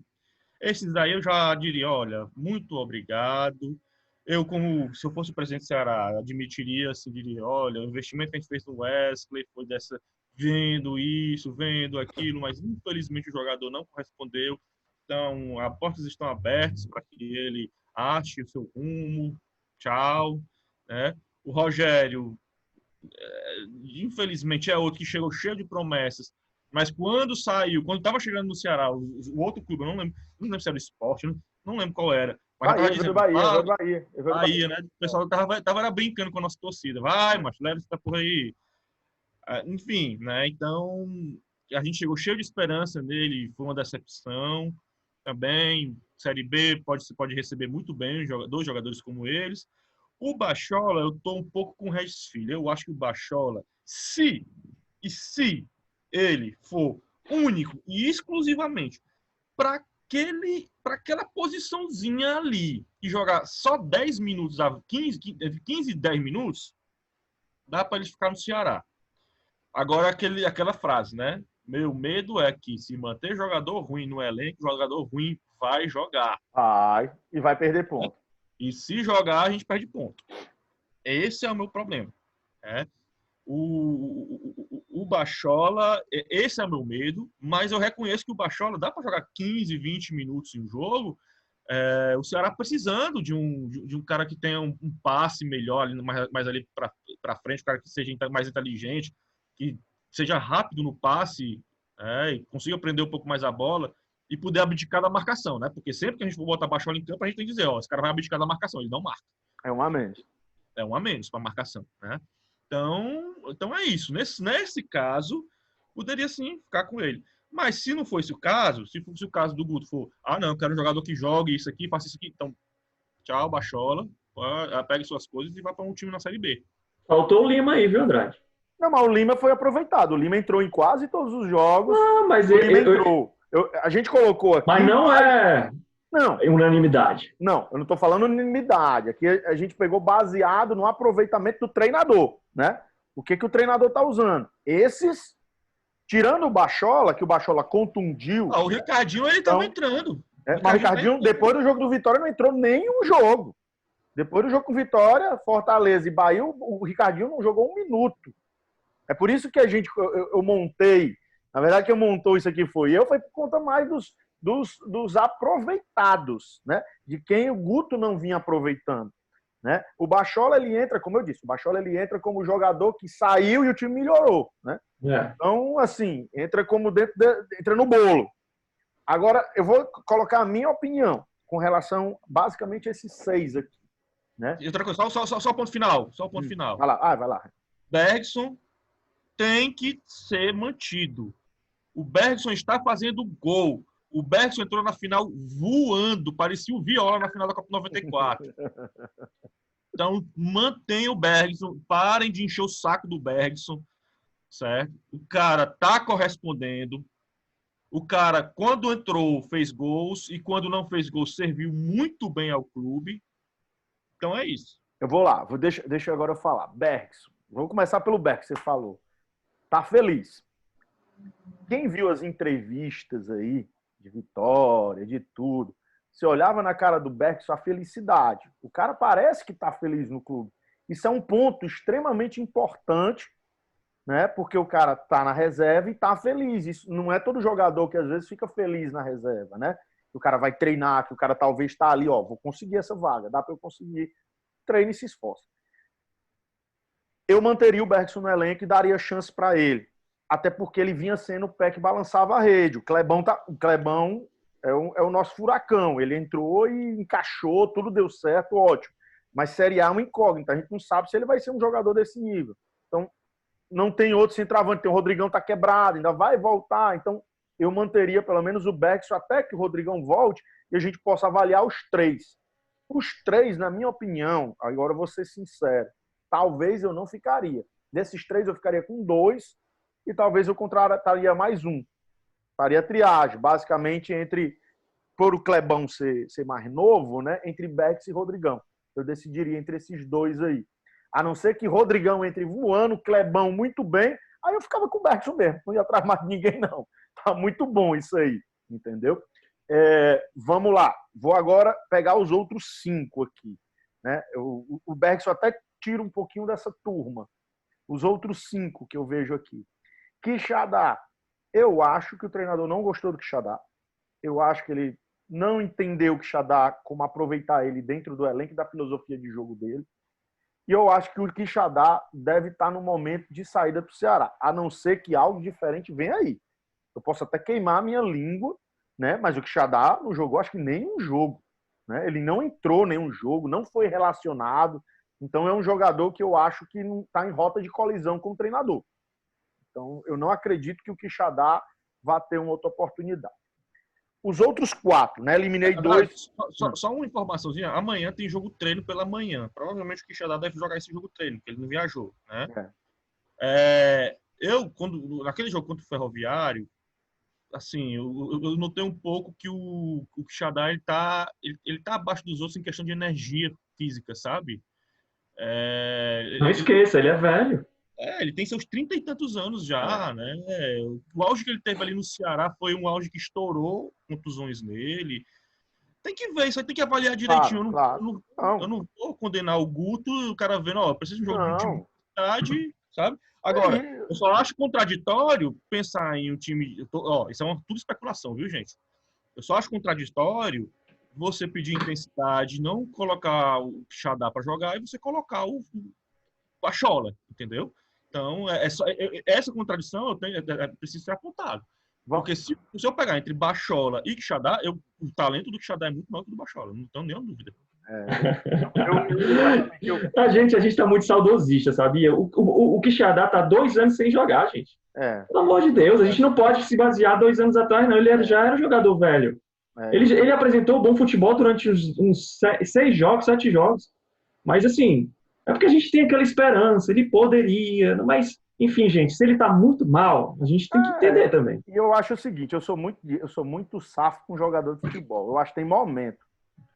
Esses aí eu já diria, olha, muito obrigado. Eu, se eu fosse o presidente do Ceará, admitiria, assim, diria, olha, o investimento que a gente fez no Wesley foi vendo isso, vendo aquilo, mas infelizmente o jogador não correspondeu. Então, as portas estão abertas para que ele ache o seu rumo. Tchau. Né? O Rogério, infelizmente, é outro que chegou cheio de promessas, mas quando estava chegando no Ceará, o outro clube, eu não lembro se era o Sport, não lembro qual era, mas Bahia, dizendo, Bahia. Né? O pessoal tava brincando com a nossa torcida. Vai, macho, leva essa porra aí. Enfim, né? Então, a gente chegou cheio de esperança nele, foi uma decepção. Também, Série B pode receber muito bem dois jogadores como eles. O Bachola, eu tô um pouco com o Regis Filho. Eu acho que o Bachola, se ele for único e exclusivamente para aquela posiçãozinha ali e jogar só 10 minutos, 15 10 minutos, dá para ele ficar no Ceará. Agora, aquela frase, né? Meu medo é que se manter jogador ruim no elenco, jogador ruim vai jogar. Vai, e vai perder ponto. E se jogar, a gente perde ponto. Esse é o meu problema. Né? O Bachola, esse é o meu medo, mas eu reconheço que o Bachola dá para jogar 15, 20 minutos em um jogo. O Ceará precisando de um cara que tenha um passe melhor, mais ali para frente, um cara que seja mais inteligente, que seja rápido no passe, e consiga prender um pouco mais a bola e poder abdicar da marcação, né? Porque sempre que a gente for botar Bachola em campo, a gente tem que dizer, esse cara vai abdicar da marcação, ele não marca. É um a menos. É um a menos para marcação, né? Então é isso. Nesse caso, poderia sim ficar com ele. Mas se não fosse o caso, se fosse o caso do Guto for, não, eu quero um jogador que jogue isso aqui, faça isso aqui, então tchau, Bachola, pegue suas coisas e vá para um time na Série B. Faltou o Lima aí, viu, Andrade? Não, mas o Lima foi aproveitado. O Lima entrou em quase todos os jogos. Não, mas o Lima entrou. A gente colocou aqui. Mas não é unanimidade. Não, eu não estou falando unanimidade. Aqui a gente pegou baseado no aproveitamento do treinador, né? O que o treinador está usando? Esses, tirando o Bachola, que o Bachola contundiu. O Ricardinho, ele estava entrando. Mas o Ricardinho, depois do jogo do Vitória, não entrou nenhum jogo. Depois do jogo com Vitória, Fortaleza e Bahia, o Ricardinho não jogou um minuto. É por isso que eu montei. Na verdade, quem montou isso aqui foi por conta mais dos aproveitados, né? De quem o Guto não vinha aproveitando. Né? O Bachola, ele entra, como eu disse, como jogador que saiu e o time melhorou. Né? Então, assim, entra no bolo. Agora, eu vou colocar a minha opinião com relação, basicamente, a esses 6 aqui. Né? E outra coisa, só o ponto final. Só o ponto final. Vai lá. Vai lá. Bergson tem que ser mantido. O Bergson está fazendo gol. O Bergson entrou na final voando, parecia o Viola na final da Copa 94. Então, mantenha o Bergson, parem de encher o saco do Bergson, certo? O cara tá correspondendo. O cara, quando entrou, fez gols, e quando não fez gols, serviu muito bem ao clube. Então, é isso. Eu vou lá, deixa agora eu falar. Bergson, vamos começar pelo Bergson, você falou. Tá feliz. Quem viu as entrevistas aí, de Vitória, de tudo, você olhava na cara do Bergson a felicidade. O cara parece que tá feliz no clube. Isso é um ponto extremamente importante, né? Porque o cara tá na reserva e tá feliz. Isso não é todo jogador que às vezes fica feliz na reserva, né? Que o cara vai treinar, que o cara talvez está ali, ó, vou conseguir essa vaga, dá para eu conseguir, treine e se esforça. Eu manteria o Bergson no elenco e daria chance para ele, até porque ele vinha sendo o pé que balançava a rede. O Clebão é o nosso furacão, ele entrou e encaixou, tudo deu certo, ótimo. Mas Série A é uma incógnita, a gente não sabe se ele vai ser um jogador desse nível. Então, não tem outro centroavante, tem o Rodrigão tá quebrado, ainda vai voltar, então eu manteria pelo menos o Bergson até que o Rodrigão volte e a gente possa avaliar os três. Os três, na minha opinião, agora eu vou ser sincero, talvez eu não ficaria. Desses três eu ficaria com 2 e talvez eu contrataria mais um. Faria triagem, basicamente entre, por o Clebão ser mais novo, né, entre Bergson e Rodrigão. Eu decidiria entre esses dois aí. A não ser que Rodrigão entre voando, Clebão muito bem, aí eu ficava com o Bergson mesmo. Não ia atrás mais de ninguém, não. Tá muito bom isso aí, entendeu? Vamos lá. Vou agora pegar os outros 5 aqui. Né? O Bergson até tira um pouquinho dessa turma. Os outros 5 que eu vejo aqui. Quixadá. Eu acho que o treinador não gostou do Quixadá. Eu acho que ele não entendeu o Quixadá, como aproveitar ele dentro do elenco e da filosofia de jogo dele. E eu acho que o Quixadá deve estar no momento de saída para o Ceará, a não ser que algo diferente venha aí. Eu posso até queimar a minha língua, né? Mas o Quixadá não jogou, acho que nenhum jogo. Né? Ele não entrou em nenhum jogo, não foi relacionado. Então é um jogador que eu acho que não está em rota de colisão com o treinador. Então eu não acredito que o Quixadá vá ter uma outra oportunidade. Os outros 4, né? Eliminei 2. Só uma informaçãozinha. Amanhã tem jogo treino pela manhã. Provavelmente o Quixadá deve jogar esse jogo treino, porque ele não viajou, né? Naquele jogo contra o Ferroviário, assim, eu notei um pouco que o Quixadá ele tá abaixo dos outros em questão de energia física, sabe? Não esqueça, ele é velho. Ele tem seus 30 e tantos anos já, né? O auge que ele teve ali no Ceará foi um auge que estourou contusões nele. Tem que ver, isso aí tem que avaliar direitinho. Claro. Eu não vou condenar o Guto, o cara vendo, precisa de um jogo de velocidade, sabe? Agora, eu só acho contraditório pensar em um time... isso é tudo especulação, viu, gente? Eu só acho contraditório você pedir intensidade, não colocar o Quixadá para jogar e você colocar o Bachola, entendeu? Então, essa contradição precisa ser apontada. Porque se eu pegar entre Bachola e Quixadá, o talento do Quixadá é muito maior que o do Bachola. Não tenho nenhuma dúvida. A gente está muito saudosista, sabia? O Quixadá está 2 anos sem jogar, gente. Pelo amor de Deus, a gente não pode se basear 2 anos atrás, não. Ele já era jogador velho. Ele apresentou bom futebol durante uns 6 jogos, 7 jogos. Mas, assim, é porque a gente tem aquela esperança, ele poderia, mas, enfim, gente, se ele tá muito mal, a gente tem que entender também. E eu acho o seguinte, eu sou muito safo com jogador de futebol. Eu acho que tem momento.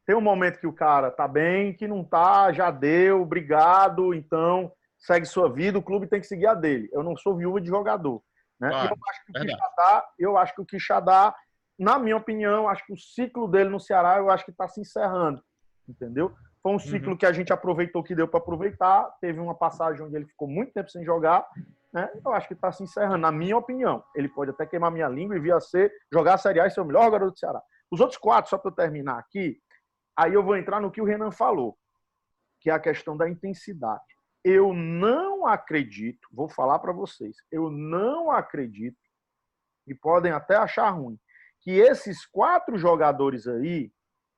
Tem um momento que o cara tá bem, que não tá, já deu, obrigado, então segue sua vida, o clube tem que seguir a dele. Eu não sou viúva de jogador. Né? Claro, eu acho que o Quixadá, na minha opinião, acho que o ciclo dele no Ceará, eu acho que tá se encerrando. Entendeu? Foi um ciclo que a gente aproveitou, que deu para aproveitar. Teve uma passagem onde ele ficou muito tempo sem jogar. Né? Eu acho que está se encerrando, na minha opinião. Ele pode até queimar minha língua e vir a jogar a Série A e ser o melhor jogador do Ceará. Os outros 4, só para eu terminar aqui, aí eu vou entrar no que o Renan falou, que é a questão da intensidade. Eu não acredito, vou falar para vocês, eu não acredito, e podem até achar ruim, que esses 4 jogadores aí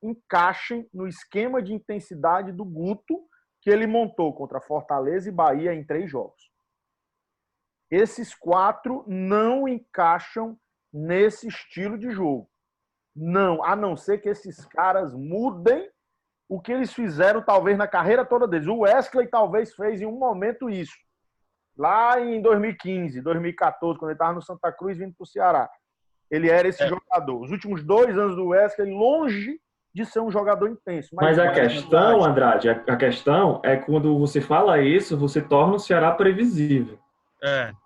encaixem no esquema de intensidade do Guto que ele montou contra Fortaleza e Bahia em 3 jogos. Esses 4 não encaixam nesse estilo de jogo. Não, a não ser que esses caras mudem o que eles fizeram talvez na carreira toda deles. O Wesley talvez fez em um momento isso. Lá em 2015, 2014, quando ele estava no Santa Cruz vindo para o Ceará. Ele era esse jogador. Os últimos 2 anos do Wesley, longe de ser um jogador intenso. Mas a questão, Andrade, a questão é quando você fala isso, você torna o Ceará previsível.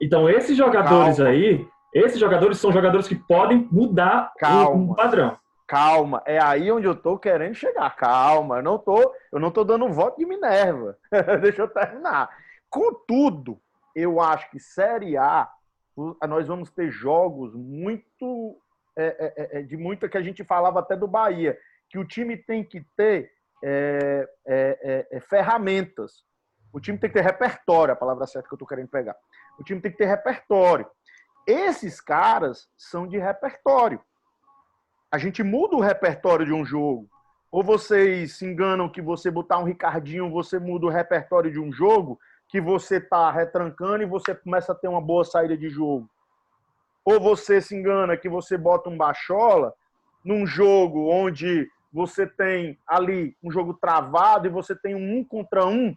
Então, esses jogadores aí, esses jogadores são jogadores que podem mudar um padrão. calma, é aí onde eu tô querendo chegar. Calma, eu não tô dando voto de Minerva. Deixa eu terminar. Contudo, eu acho que Série A, nós vamos ter jogos muito de muita que a gente falava até do Bahia, que o time tem que ter ferramentas. O time tem que ter repertório, a palavra certa que eu estou querendo pegar. O time tem que ter repertório. Esses caras são de repertório. A gente muda o repertório de um jogo. Ou vocês se enganam que você botar um Ricardinho, você muda o repertório de um jogo, que você está retrancando e você começa a ter uma boa saída de jogo. Ou você se engana que você bota um Bachola num jogo onde você tem ali um jogo travado e você tem um contra um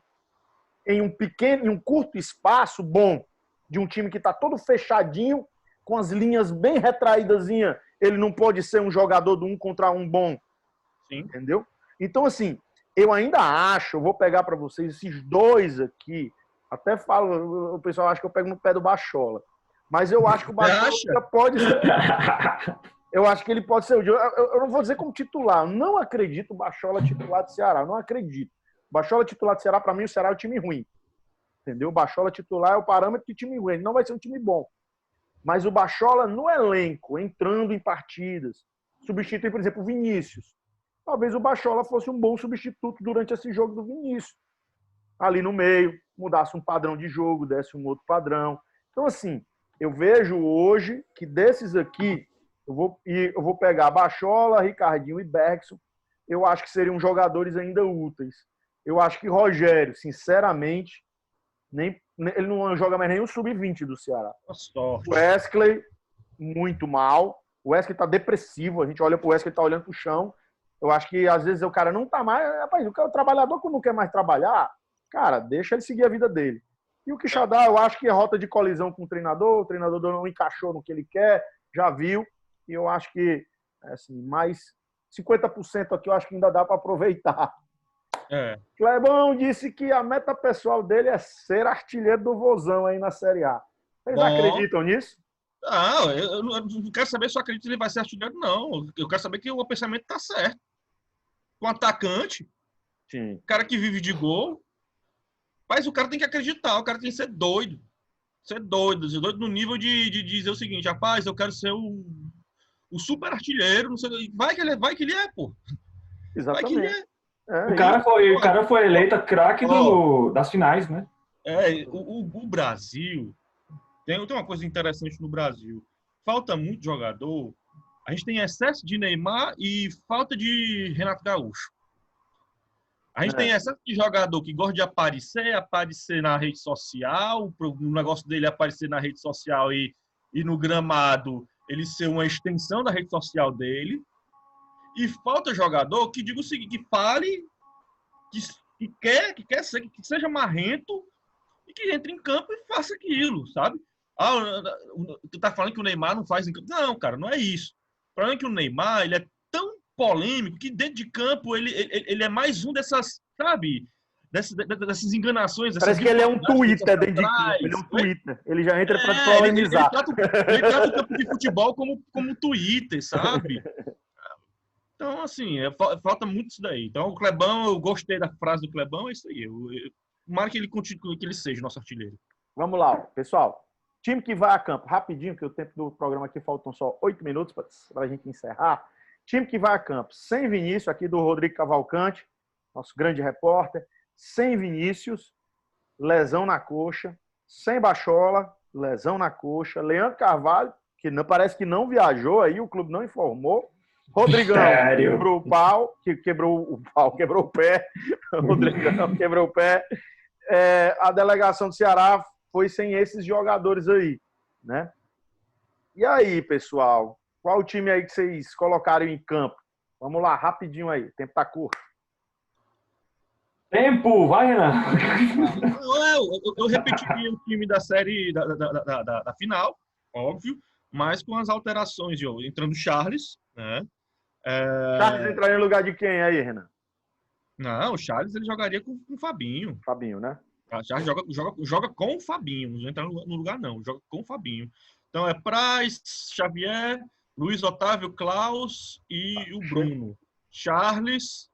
em um curto espaço bom de um time que está todo fechadinho, com as linhas bem retraídazinha, ele não pode ser um jogador do 1 contra 1 bom. Sim. Entendeu? Então, assim, eu ainda acho, eu vou pegar para vocês esses dois aqui, até falo, o pessoal acha que eu pego no pé do Bachola, mas eu acho que o Bachola pode ser... Eu acho que ele pode ser... Eu não vou dizer como titular, eu não acredito o Bachola titular do Ceará, eu não acredito. O Bachola titular do Ceará, para mim, o Ceará é um time ruim. Entendeu? O Bachola titular é o parâmetro de time ruim, ele não vai ser um time bom. Mas o Bachola no elenco, entrando em partidas, substitui, por exemplo, o Vinícius. Talvez o Bachola fosse um bom substituto durante esse jogo do Vinícius. Ali no meio, mudasse um padrão de jogo, desse um outro padrão. Então, assim, eu vejo hoje que desses aqui, eu vou pegar Bachola, Ricardinho e Bergson. Eu acho que seriam jogadores ainda úteis. Eu acho que Rogério, sinceramente, ele não joga mais nem o sub-20 do Ceará. O Wesley, muito mal. O Wesley tá depressivo. A gente olha pro Wesley, tá olhando pro chão. Eu acho que às vezes o cara não tá mais... Rapaz, o trabalhador que não quer mais trabalhar, cara, deixa ele seguir a vida dele. E o Quixadá, eu acho que é rota de colisão com o treinador não encaixou no que ele quer, já viu. E eu acho que, assim, mais 50% aqui eu acho que ainda dá para aproveitar. Clebão disse que a meta pessoal dele é ser artilheiro do Vozão aí na Série A. Vocês acreditam nisso? Não, eu não quero saber se eu acredito que ele vai ser artilheiro, não. Eu quero saber que o pensamento tá certo. Com atacante, sim, cara que vive de gol, mas o cara tem que acreditar, o cara tem que ser doido. Ser doido no nível de dizer o seguinte: rapaz, eu quero ser o super artilheiro, não sei, vai que ele é, pô. Exatamente. Vai que ele é. O cara foi eleito craque das finais, né? O Brasil tem uma coisa interessante no Brasil. Falta muito jogador. A gente tem excesso de Neymar e falta de Renato Gaúcho. A gente tem excesso de jogador que gosta de aparecer na rede social, o negócio dele é aparecer na rede social e no gramado ele ser uma extensão da rede social dele. E falta jogador que diga o seguinte, que fale, que seja marrento e que entre em campo e faça aquilo, sabe? Tu tá falando que o Neymar não faz em campo. Não, cara, não é isso. O problema é que o Neymar, ele é tão polêmico que dentro de campo ele é mais um dessas, sabe? Dessas enganações. Parece que ele é um Twitter dentro de campo. Ele é um Twitter. Ele já entra para polemizar. Ele trata o campo de futebol como Twitter, sabe? Então, assim, falta muito isso daí. Então, o Clebão, eu gostei da frase do Clebão, é isso aí. Tomara que ele continue, que ele seja nosso artilheiro. Vamos lá, pessoal. Time que vai a campo, rapidinho, que o tempo do programa aqui faltam só 8 minutos para a gente encerrar. Time que vai a campo, sem Vinícius, aqui do Rodrigo Cavalcante, nosso grande repórter. Sem Vinícius, lesão na coxa. Sem Bachola, lesão na coxa. Leandro Carvalho, que parece que não viajou aí, o clube não informou. Rodrigão quebrou o pau, quebrou o pé. Rodrigão quebrou o pé. A delegação do Ceará foi sem esses jogadores aí, né? E aí, pessoal? Qual o time aí que vocês colocaram em campo? Vamos lá, rapidinho aí. O tempo tá curto. Tempo, vai, Renan. Eu repetiria o time da série da final, óbvio, mas com as alterações, entrando Charles, né? Charles entraria no lugar de quem aí, Renan? Não, o Charles ele jogaria com o Fabinho. Fabinho, né? O Charles joga com o Fabinho, não entra no lugar não, joga com o Fabinho. Então é Praz, Xavier, Luiz Otávio, Klaus e o Bruno. Charles,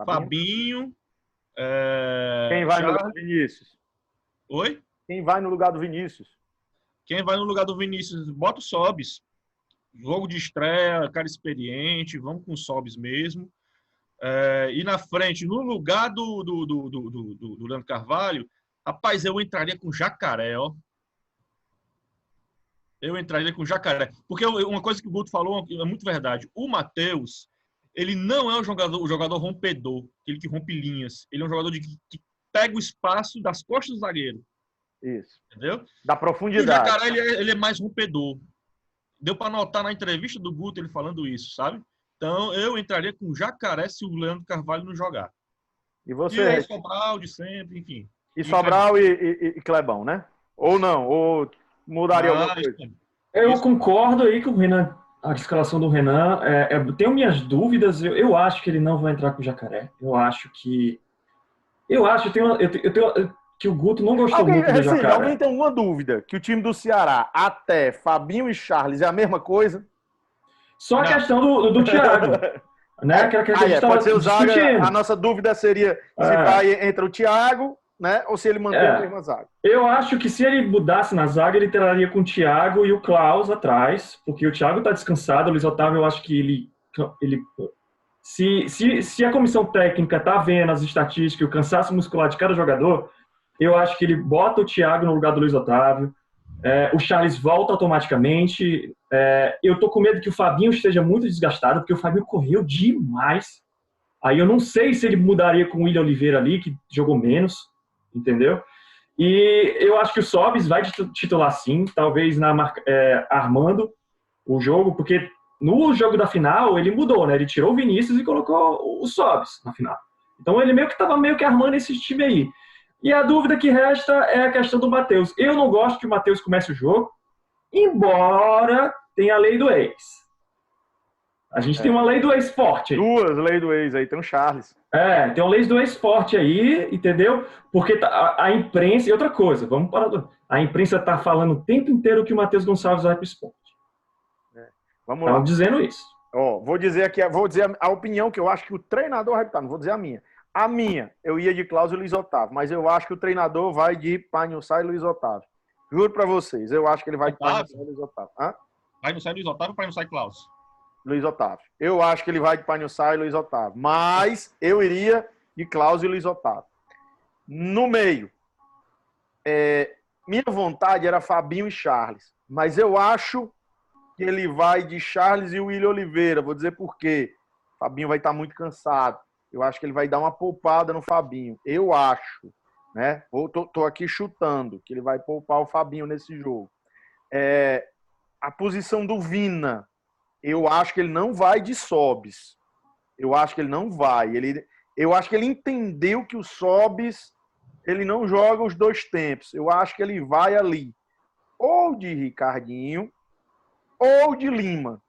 Fabinho. Quem vai no lugar do Vinícius? Oi? Quem vai no lugar do Vinícius? Quem vai no lugar do Vinícius? Bota o Sobis. Jogo de estreia, cara experiente, vamos com o Sobis mesmo. E na frente, no lugar do Leandro Carvalho, rapaz, eu entraria com Jacaré, ó. Eu entraria com Jacaré. Porque uma coisa que o Guto falou é muito verdade. O Matheus, ele não é o jogador rompedor, aquele que rompe linhas. Ele é um jogador que pega o espaço das costas do zagueiro. Isso. Entendeu? Da profundidade. O Jacaré, ele é mais rompedor. Deu para notar na entrevista do Guto ele falando isso, sabe? Então, eu entraria com o Jacaré se o Leandro Carvalho não jogar. E você? E aí, Sobral de sempre, enfim. E Sobral e Clebão, né? Ou não? Ou mudaria alguma coisa? Eu concordo aí com o Renan, a escalação do Renan. Tenho minhas dúvidas. Eu acho que ele não vai entrar com o Jacaré. Que o Guto não gostou muito do Jacaré. Alguém tem alguma dúvida que o time do Ceará, até Fabinho e Charles, é a mesma coisa? Só a questão do Thiago. Né? Pode ser o zaga. A nossa dúvida seria se vai entre o Thiago, né? Ou se ele mantém a mesma zaga. Eu acho que se ele mudasse na zaga, ele traria com o Thiago e o Klaus atrás, porque o Thiago está descansado, o Luiz Otávio, eu acho que ele se a comissão técnica está vendo as estatísticas e o cansaço muscular de cada jogador, eu acho que ele bota o Thiago no lugar do Luiz Otávio. O Charles volta automaticamente. Eu tô com medo que o Fabinho esteja muito desgastado, porque o Fabinho correu demais. Aí eu não sei se ele mudaria com o William Oliveira ali, que jogou menos, entendeu? E eu acho que o Sobis vai titular sim, talvez armando o jogo, porque no jogo da final ele mudou, né? Ele tirou o Vinícius e colocou o Sobis na final. Então ele estava meio que armando esse time aí. E a dúvida que resta é a questão do Matheus. Eu não gosto que o Matheus comece o jogo, embora tenha a lei do ex. A gente tem uma lei do ex forte aí. Duas leis do ex aí, tem o Charles. Tem uma lei do ex forte aí, entendeu? Porque a imprensa... E outra coisa, vamos parar. A imprensa está falando o tempo inteiro que o Matheus Gonçalves vai para o esporte. Vamos lá. Estão dizendo isso. Vou dizer a opinião que eu acho que o treinador vai estar, não vou dizer a minha. A minha, eu ia de Klaus e Luiz Otávio, mas eu acho que o treinador vai de Panhussá e Luiz Otávio. Juro pra vocês, eu acho que ele vai de Panhussá e Luiz Otávio. Panhussá e Luiz Otávio, Panhussá e Klaus? Luiz Otávio. Eu acho que ele vai de Panhussá e Luiz Otávio, mas eu iria de Klaus e Luiz Otávio. No meio, minha vontade era Fabinho e Charles, mas eu acho que ele vai de Charles e William Oliveira. Vou dizer por quê. Fabinho vai estar muito cansado. Eu acho que ele vai dar uma poupada no Fabinho. Eu acho, né? Tô aqui chutando que ele vai poupar o Fabinho nesse jogo. A posição do Vina, eu acho que ele não vai de Sobis. Eu acho que ele não vai. Eu acho que ele entendeu que o Sobis ele não joga os dois tempos. Eu acho que ele vai ali ou de Ricardinho ou de Lima.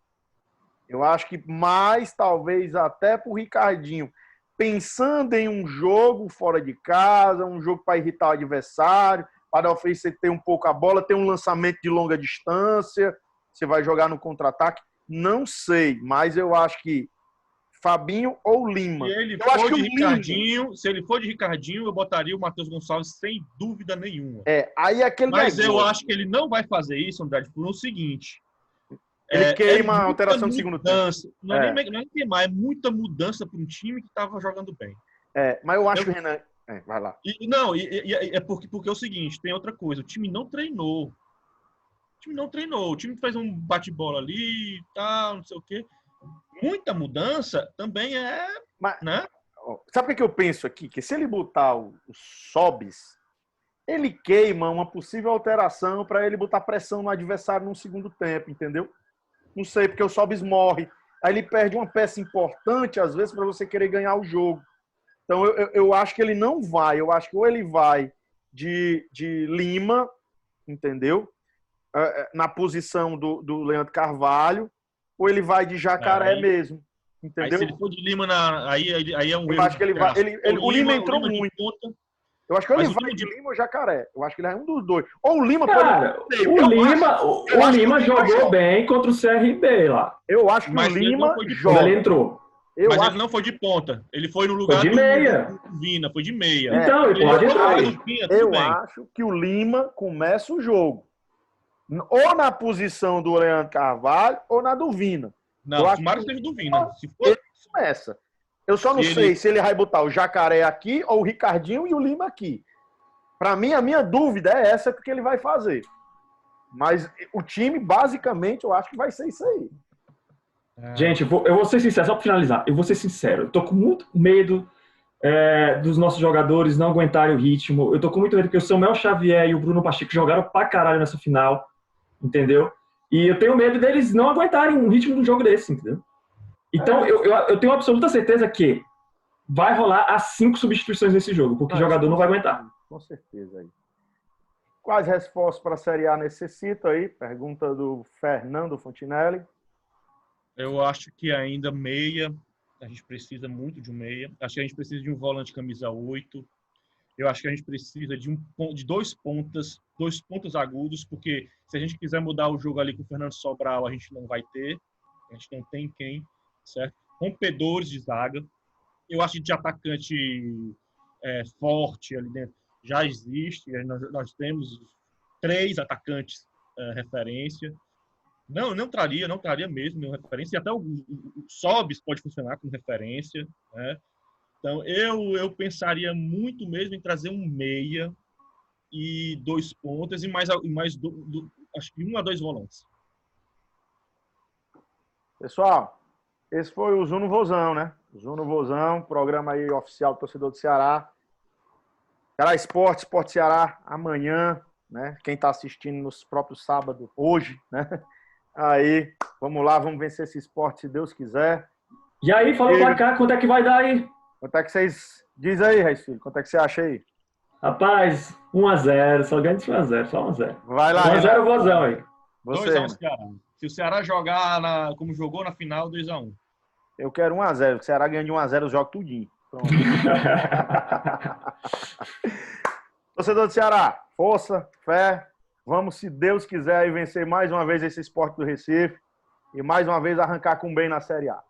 Eu acho que mais, talvez, até pro Ricardinho. Pensando em um jogo fora de casa, um jogo para irritar o adversário, para oferecer ter um pouco a bola, ter um lançamento de longa distância, você vai jogar no contra-ataque. Não sei, mas eu acho que Fabinho ou Lima. Se ele for de Ricardinho, eu botaria o Matheus Gonçalves sem dúvida nenhuma. Aí aquele Mas eu acho que ele não vai fazer isso, Andrade, por o seguinte. Ele queima a alteração do segundo tempo. Não é nem queimar, é muita mudança para um time que estava jogando bem. Mas eu acho que o Renan... vai lá. Porque é o seguinte, tem outra coisa, o time não treinou. O time fez um bate-bola ali e tal, não sei o quê. Muita mudança também né? Sabe o que eu penso aqui? Que se ele botar o Sobis, ele queima uma possível alteração para ele botar pressão no adversário no segundo tempo, entendeu? Não sei, porque o Sobis morre. Aí ele perde uma peça importante, às vezes, para você querer ganhar o jogo. Então, eu acho que ele não vai. Eu acho que ou ele vai de Lima, entendeu? Na posição do Leandro Carvalho, ou ele vai de Jacaré mesmo, entendeu? Aí, se ele for de Lima, aí é um erro. Eu acho que ele vai... O Lima entrou muito. Eu acho que ele Mas vai de Lima ou Jacaré. Eu acho que ele é um dos dois. Ou o Lima Cara, pode... o Lima jogou bem contra o CRB lá. Eu acho que Mas o ele não Lima foi de joga. Ele entrou. Mas ele não foi de ponta. Ele foi no lugar de meia. do Vina, foi de meia. Então, ele pode entrar aí. Eu acho que o Lima começa o jogo. Ou na posição do Leandro Carvalho ou na do Vina. Não, tomara que seja do Vina. Se for... Ele começa. Eu só não sei se ele vai botar o Jacaré aqui ou o Ricardinho e o Lima aqui. Para mim, a minha dúvida é essa que ele vai fazer. Mas o time, basicamente, eu acho que vai ser isso aí. Gente, eu vou ser sincero, só para finalizar. Eu vou ser sincero. Eu tô com muito medo dos nossos jogadores não aguentarem o ritmo. Eu tô com muito medo porque o Samuel Xavier e o Bruno Pacheco jogaram pra caralho nessa final. Entendeu? E eu tenho medo deles não aguentarem um ritmo de um jogo desse, entendeu? Então, eu tenho absoluta certeza que vai rolar as 5 substituições nesse jogo, porque o jogador não vai aguentar. Com certeza aí. Quais respostas para a Série A necessita aí? Pergunta do Fernando Fontinelli. Eu acho que ainda meia, a gente precisa muito de um meia. Acho que a gente precisa de um volante camisa 8. Eu acho que a gente precisa de dois pontas agudos, porque se a gente quiser mudar o jogo ali com o Fernando Sobral, a gente não vai ter. A gente não tem quem, certo? Rompedores de zaga. Eu acho que de atacante forte ali dentro já existe. Nós temos 3 atacantes referência. Não traria mesmo nenhuma referência. E até o Sobis pode funcionar como referência, né? Então, eu pensaria muito mesmo em trazer um meia e 2 pontas e mais acho que 1 a 2 volantes. Pessoal, esse foi o Zuno Vozão, né? Zuno Vozão, programa aí oficial do torcedor do Ceará. Ceará Esporte, Esporte Ceará, amanhã, né? Quem está assistindo nos próprios sábados, hoje, né? Aí, vamos lá, vamos vencer esse esporte, se Deus quiser. E aí, falou pra cá, quanto é que vai dar aí? Quanto é que vocês... Diz aí, Raicílio, quanto é que você acha aí? Rapaz, 1-0, só ganha de 1-0, só 1-0. Vai lá, 1-0 o Vozão aí. 2-1 Ceará. Se o Ceará jogar como jogou na final, 2-1. Eu quero 1-0. O Ceará ganha de 1-0 os jogos tudinho. Pronto. Torcedor do Ceará, força, fé. Vamos, se Deus quiser, aí vencer mais uma vez esse esporte do Recife e mais uma vez arrancar com bem na Série A.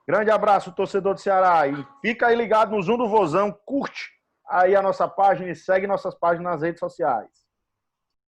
Grande abraço, torcedor do Ceará. E fica aí ligado no Zoom do Vozão, curte aí a nossa página e segue nossas páginas nas redes sociais.